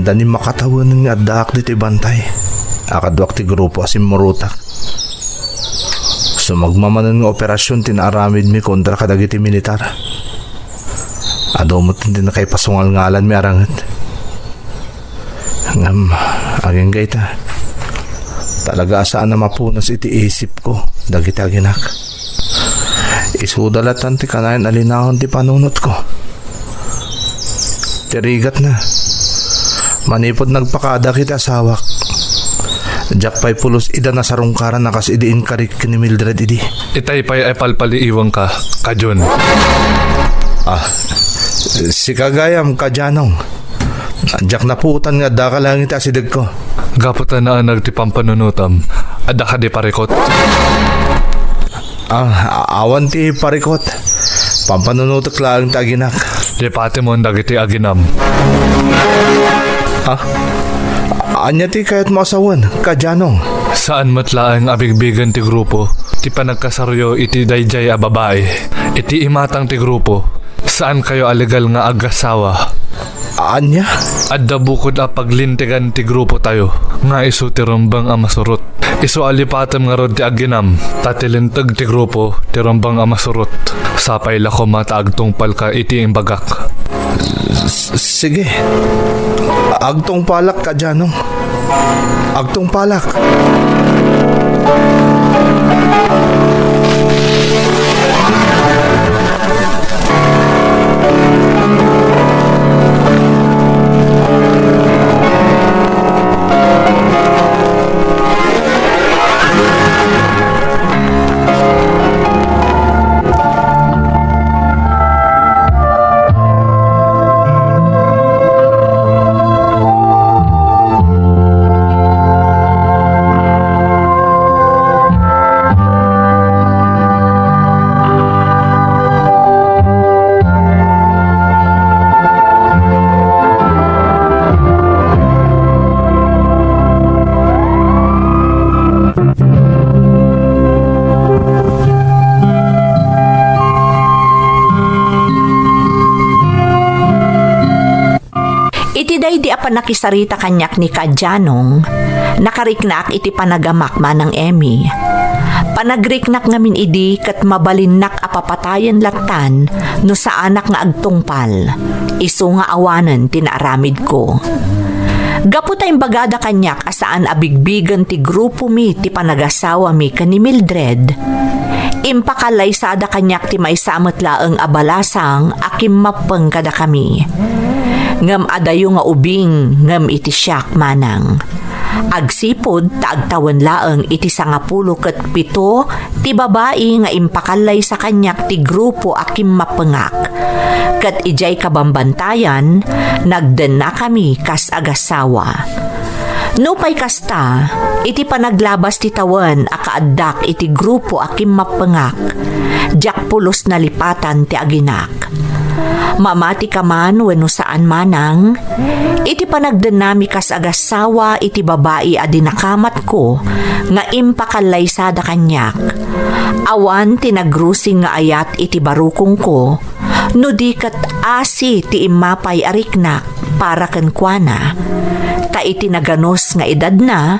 Dani makatawanan nga daak dito bantay. Akadwak ti grupo asim murutak. Sumagmamanan nga operasyon tinaramid mi kontra kadagiti militar. Adomot din na kay pasungal ngalan mi arangat. Ngam, aging gayta. Talaga saan na mapunas iti isip ko dagiti aginak. Isudalatan ti kanayan alinahon ti panunot ko. Tirigat na. Manipod nagpakada kita asawak. Jack pay pulos ida na sarungkaran na kas idiin karik ni Mildred idi. Itay pay ay palpaliiwang ka, Kajon. Si kagayam kadyanong. Jack na puutan nga daka lang ita sidag ko. Gaputan na nagti pampanunutam. Ada ka di parikot. Awan ti parikot. Pampanunutok lang taginak. Di pati mo dagiti aginam. Anya ti kahit masawan, kadyanong. Saan matlaang abigbigan ti grupo, ti panagkasaryo iti dayjay a babae, iti imatang ti grupo, saan kayo alegal nga agasawa? Anya? Adda bukod a paglintigan ti grupo tayo, nga isu ti rombang a masurot. Isu alipatem nga rod ti aginam, tatilintag ti grupo, ti rombang a masurot. Sapay lako mataagtungpal ka iti imbagak. Sige. Agtong palak kadyanong. Agtong palak. Iti apan nakisarita kanyak ni Kadyanong, nakariknak iti panagamak manang Emmy. Panagriknak ngamin idi kat mabalinnak apapatayan latan no sa anak nga agtungpal. Isu nga awanan tinaaramid ko. Gapu tayong bagada kanyak asaan abigbigan ti grupo mi ti panagasawa mi kani Mildred. Impakalay sada kanyak ti may samot laeng abalasang akim mapeng kada kami. Ngam adayo nga ubing ngam iti siyak manang. Agsipod taagtawan laeng iti 10 ket 7 ti babae nga impakalay sa kanyak ti grupo akim mapengak. Ket ijay kabambantayan nagden na kami kas agasawa. Nupay kasta iti panaglabas ti tawen akaaddak iti grupo akim mapengak. Jak pulos na lipatan ti aginak. Mamati ka man wenno saan manang, iti panagdenami kas agasawa iti babae adi nakamat ko nga impakalay sada kanyak. Awan tinagrusing nga ayat iti barukong ko, no di kat asi ti imapay ariknak para kenkwana. Ta iti naganos nga edad na,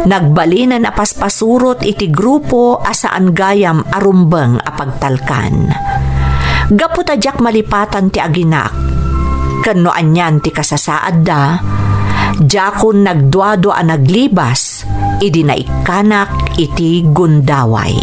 nagbalinan apaspasurot iti grupo asaan gayam arumbeng apagtalkan. Gapu tadyak malipatan ti aginak. Kano anyan ti kasasaad da, jakon nagduado a naglibas, idi na ikanak iti gundaway.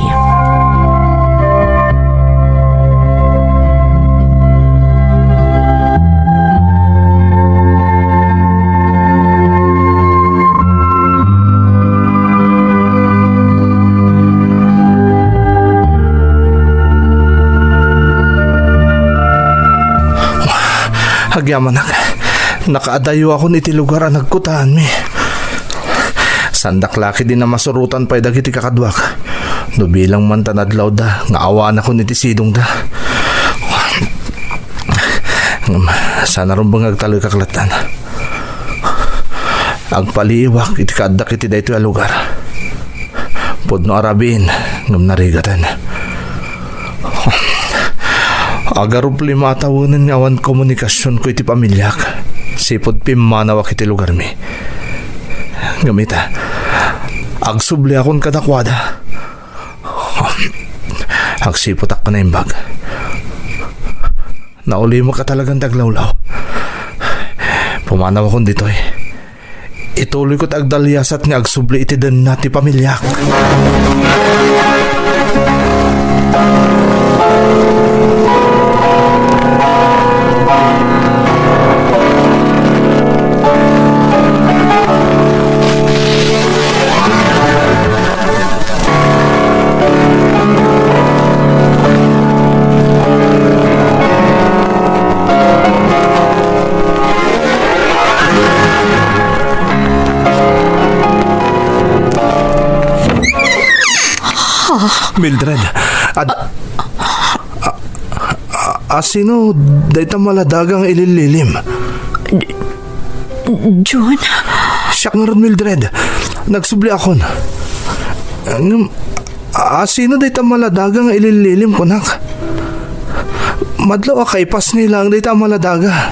Agyaman nakaadayo ako niti lugar ang nagkutaan mi. Sandak laki din na masurutan pa'y dagiti kakadwak. No bilang man tanadlaw da, nga awan ako niti sidong da. Sana rin bang agtaloy kaklatan. Agpaliiwak iti kadak iti dayto a lugar. Podno arabin, ngam narigatan. Agarup 5 tawanan nga awan komunikasyon ko iti pamilyak. Sipod pimanawak iti lugar mi. Gamita, agsubli akon kadakwada. Agsipot ak na imbag. Nauli mo ka talagang taglawlaw. Pumanaw akon dito eh. Ituloy ko't agdalyasat nga agsubli iti den na ti pamilyak. Mildred, sino dayta maladagang ilililim? John? Siyak nga ron, Mildred. Nagsubli akon. Sino dayta maladagang ilililim ko, nak? Madlaw kay pas nilang dayta maladaga.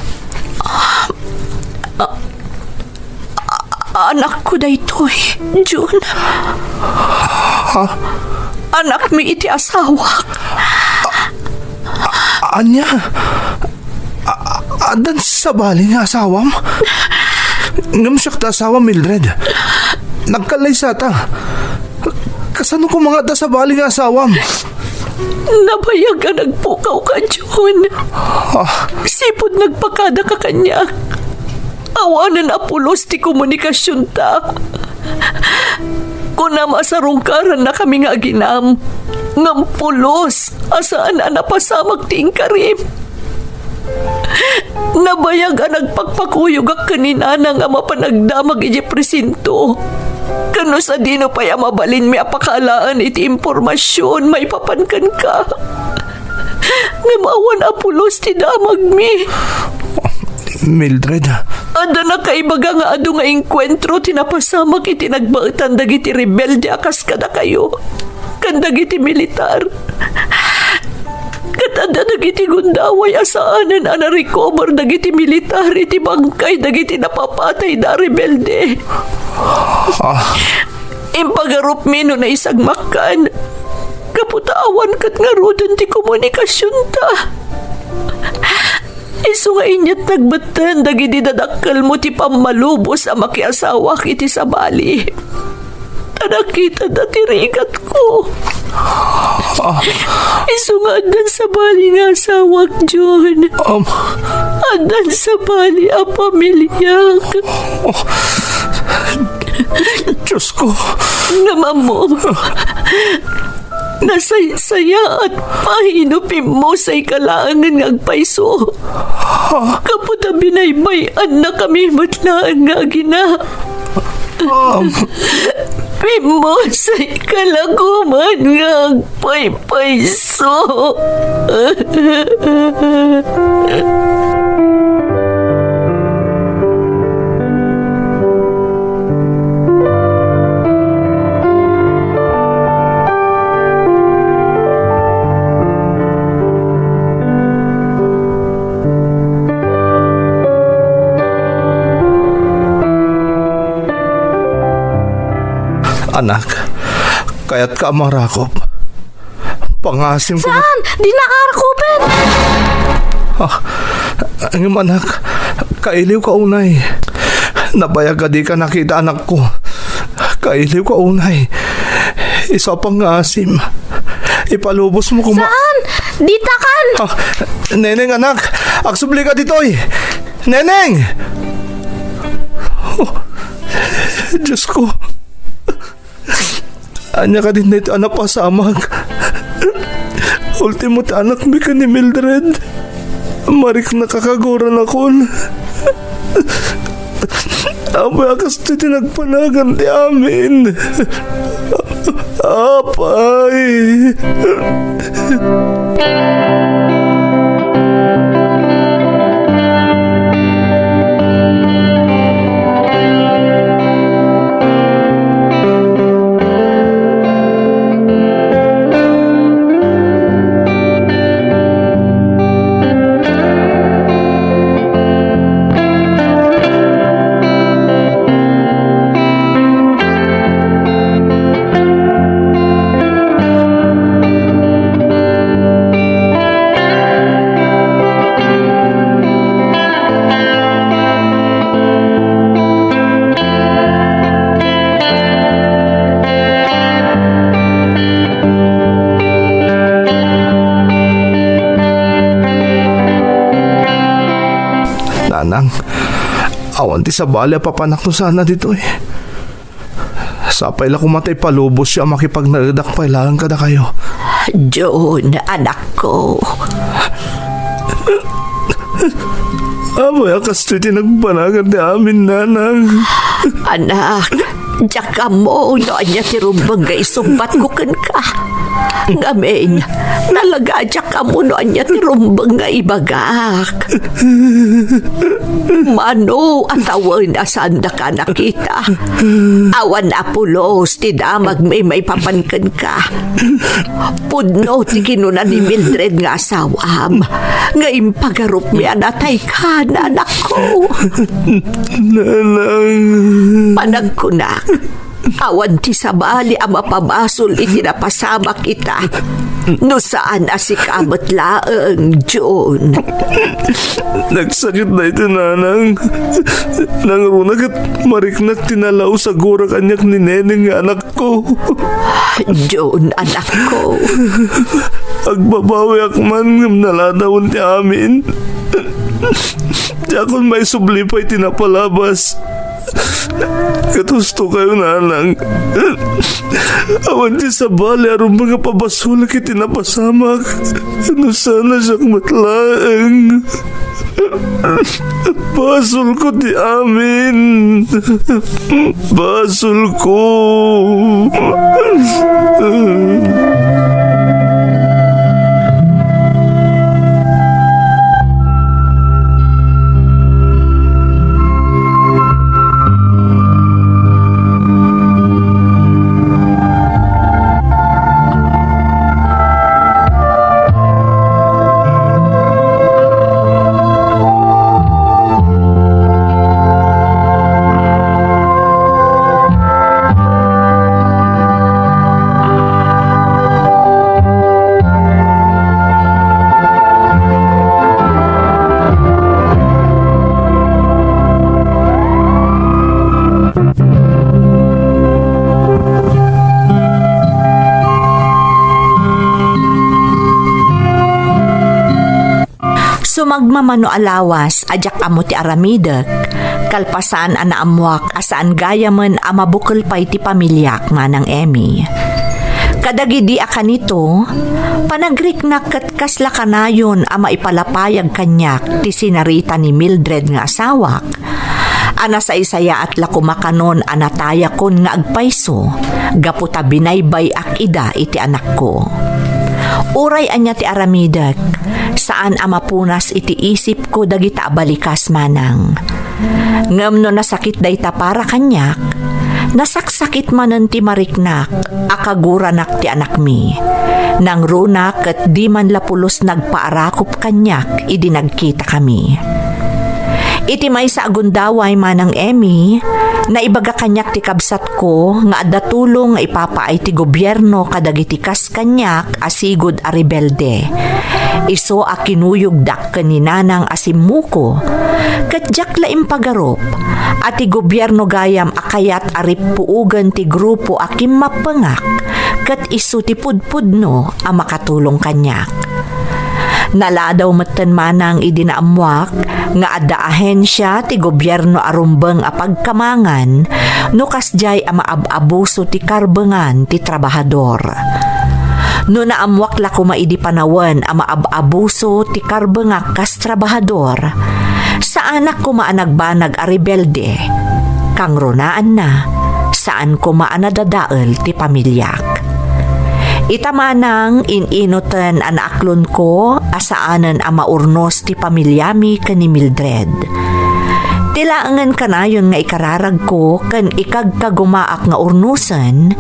Anak ko daytoy, John. Ha? Anak mi iti asawa. Anya? Adan sa bali nga asawam? Ngam siyak ta asawa, Mildred. Nagkalay sa ta. Kasano ko mga ta sa bali nga asawam? Nabayag ka nagpukaw ka, John. Sipod nagpakada ka kanya. Awanan apulos ti komunikasyon ta. Kuna masarungkaran na kami nga ginam. Ngampulos, asaan na napasamag ting karim. Nabayag ang nagpagpakuyog ak kaninana nga mapanagdamag iti presinto. Kano sa dino pa'y mabalin may apakalaan iti impormasyon may papankan ka. Ngamawan apulos ti damag mi. Mildred. Ada na kaibaga nga adu nga inkwentro tinapasamak iti nagbaetan dagiti rebelde akas kada kayo. Kan dagiti militar. Katanda dagiti gundaway asaanan ana recover dagiti militar iti bangkay dagiti napapatay da rebelde. Impagarup mino na isagmakan. Kaputawan kat nga rodon ti komunikasyon ta. Isu nga inyat nagbatan dagiti dadakkel mo ti pamalubos a makiasawak iti sabali. Nakita dati rigat ko. Isu nga adan sa bali nga asawak, John. Adan sa bali a pamilyak. Diyos ko. Naman mo. Nasaya at pahinupin mo sa ikalaangan ng agpaiso. Kaputa binaybayan na kami matlaan nga gina. Pimo sa ikalaguman nga agpaypaiso. Anak, kaya't ka amarakop. Pangasim ko. Saan? Di nakarakupin! Ang anak, kailiw ka unay. Nabayag ka di ka nakita anak ko. Kailiw ka unay. Isa pang asim. Ipalubos mo Saan? Di takan! Neneng anak, aksubli ka ditoy. Neneng! Diyos ko. Anya ka din na ito anak pasamag. Ultimo anak mi ka ni Mildred. Marik nakakaguran ako. Abay akas ito tinagpanagan di amin. Apay. Nanang, awan ti sa bali papanak no sana dito eh. Sapay la kumatay palubos siya makipagnaradak pailangan kada kayo. John, anak ko. Abay akas ito nagpanagan di amin, nanang. Anak, Jaka mo, noon niya tirumbang ga isumbat ko kan ka. Ngamen, nalaga jaka mo noon niya tirumbang nga ibagak. Mano, atawan asanda ka nakita. Awan apulos, ti damag may papankan ka. Pudno, ti kinunan ni Mildred nga asawam. Nga impagarup mi anatay ka na anak ko. Nanang. Panagkunak, awan ti sabali ang mapabasol itinapasama kita. No saan asikamat laang, John. Nagsakit na ito, nanang. Nangrunag at mariknak tinalaw sa gura kanyak ni Neneng nga anak ko. John, anak ko. Agbabawi akman ng naladawon ti amin. Di akong may sublipay tinapalabas. Katusto kayo, nanang. Awan di sa bali aron mga pabasula kiti napasamak. Ano sana siyang matlaang. Basol ko di amin. Basol ko. magmamano alawas ajak amo ti aramidek, kalpasan ana amwak asaan gayaman amabukol pa'y ti pamilyak manang Emmy. Kadagidi akan nito, panagriknak kat kasla kanayon ama ipalapayag kanyak ti sinarita ni Mildred nga asawak. Ana sa isaya at lakumakanon anataya kon nga agpayso, gaputa binaybay ak ida iti anak ko. Uray anya ti aramidak, saan amapunas iti isip ko dagita abalikas manang. Ngem no nasakit dayta para kanyak, nasaksakit manen ti mariknak, akaguranak ti anak mi. Nang runak ket di man lapulos nagpaarakop kanyak, idi nagkita kami. Iti may sa agundaway manang Emmy, na ibaga kanyak ti kabsat ko nga adda tulong nga ipapaay ti gobyerno kadagiti kas kanyak asigod a rebelde. Iso a kinuyog dak kaninanang asimuko, katjak laim pagarop, at ti gobyerno gayam akayat arip puugan ti grupo akim mapangak, kat iso ti pudpudno a makatulong kanyak. Naladaw matan manang idinaamwak nga adda ahensya ti gobyerno arumbeng a pagkamangan no kasjay a maababuso ti karbengan ti trabahador. No naamwak la kumaidi panawan a maababuso ti karbengak kas trabahador, sa anak ko maanagbanag a rebelde, kang runaan na saan ko maanadadael ti pamilyak. Itamanang ininutan an aklon ko asaanan a maurnos ti pamilyami ken ni Mildred. Tilaangan kanayon nga ikararag ko ken ikagkagumaak nga urnusan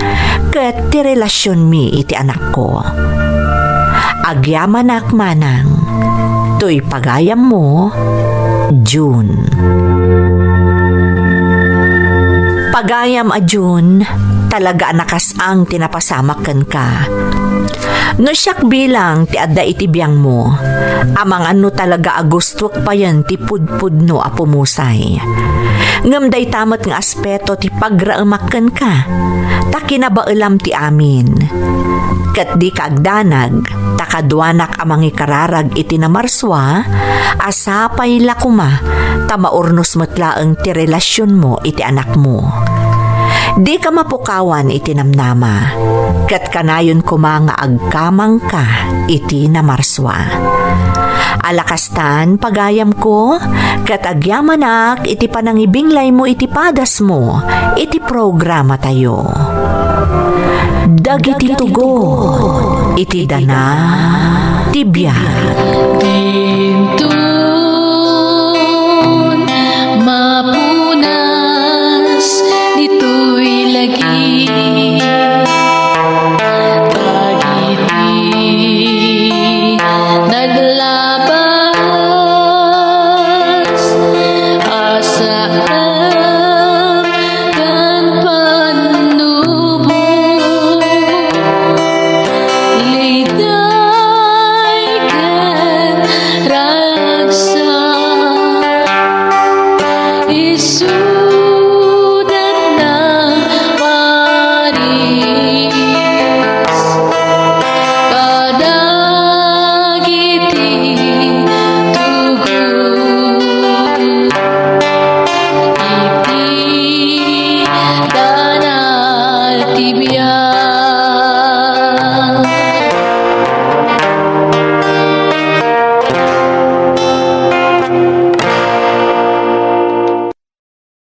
ket ti relasyon mi iti anak ko. Agyamanak manang, to'y pagayam mo, June. Pagayam a June, talaga nakasang tinapasamakan ka. No siyak bilang ti adda itibiyang mo, amang ano talaga agustwak pa yan ti pudpudno a pumusay. Ngamday tamat nga aspeto ti pagraamakan ka, takinabailam ti amin. Kat di kaagdanag, takadwanak amang ikararag iti namarswa, asapay lakuma, tamaurnos matlaang ti relasyon mo iti anak mo. Di ka mapukawan iti namnama, kat kanayon kuma nga agkamang ka iti namarswa. Alakastan pagayam ko, kat agyamanak iti panangibinglay mo iti padas mo, iti programa tayo. Dagiti tugo, iti dana, tibiyag. Tintun, mapunas, dito'y lagi. Dagiti naglabas, asaan kan panubo. Liday kan ragsa, Isu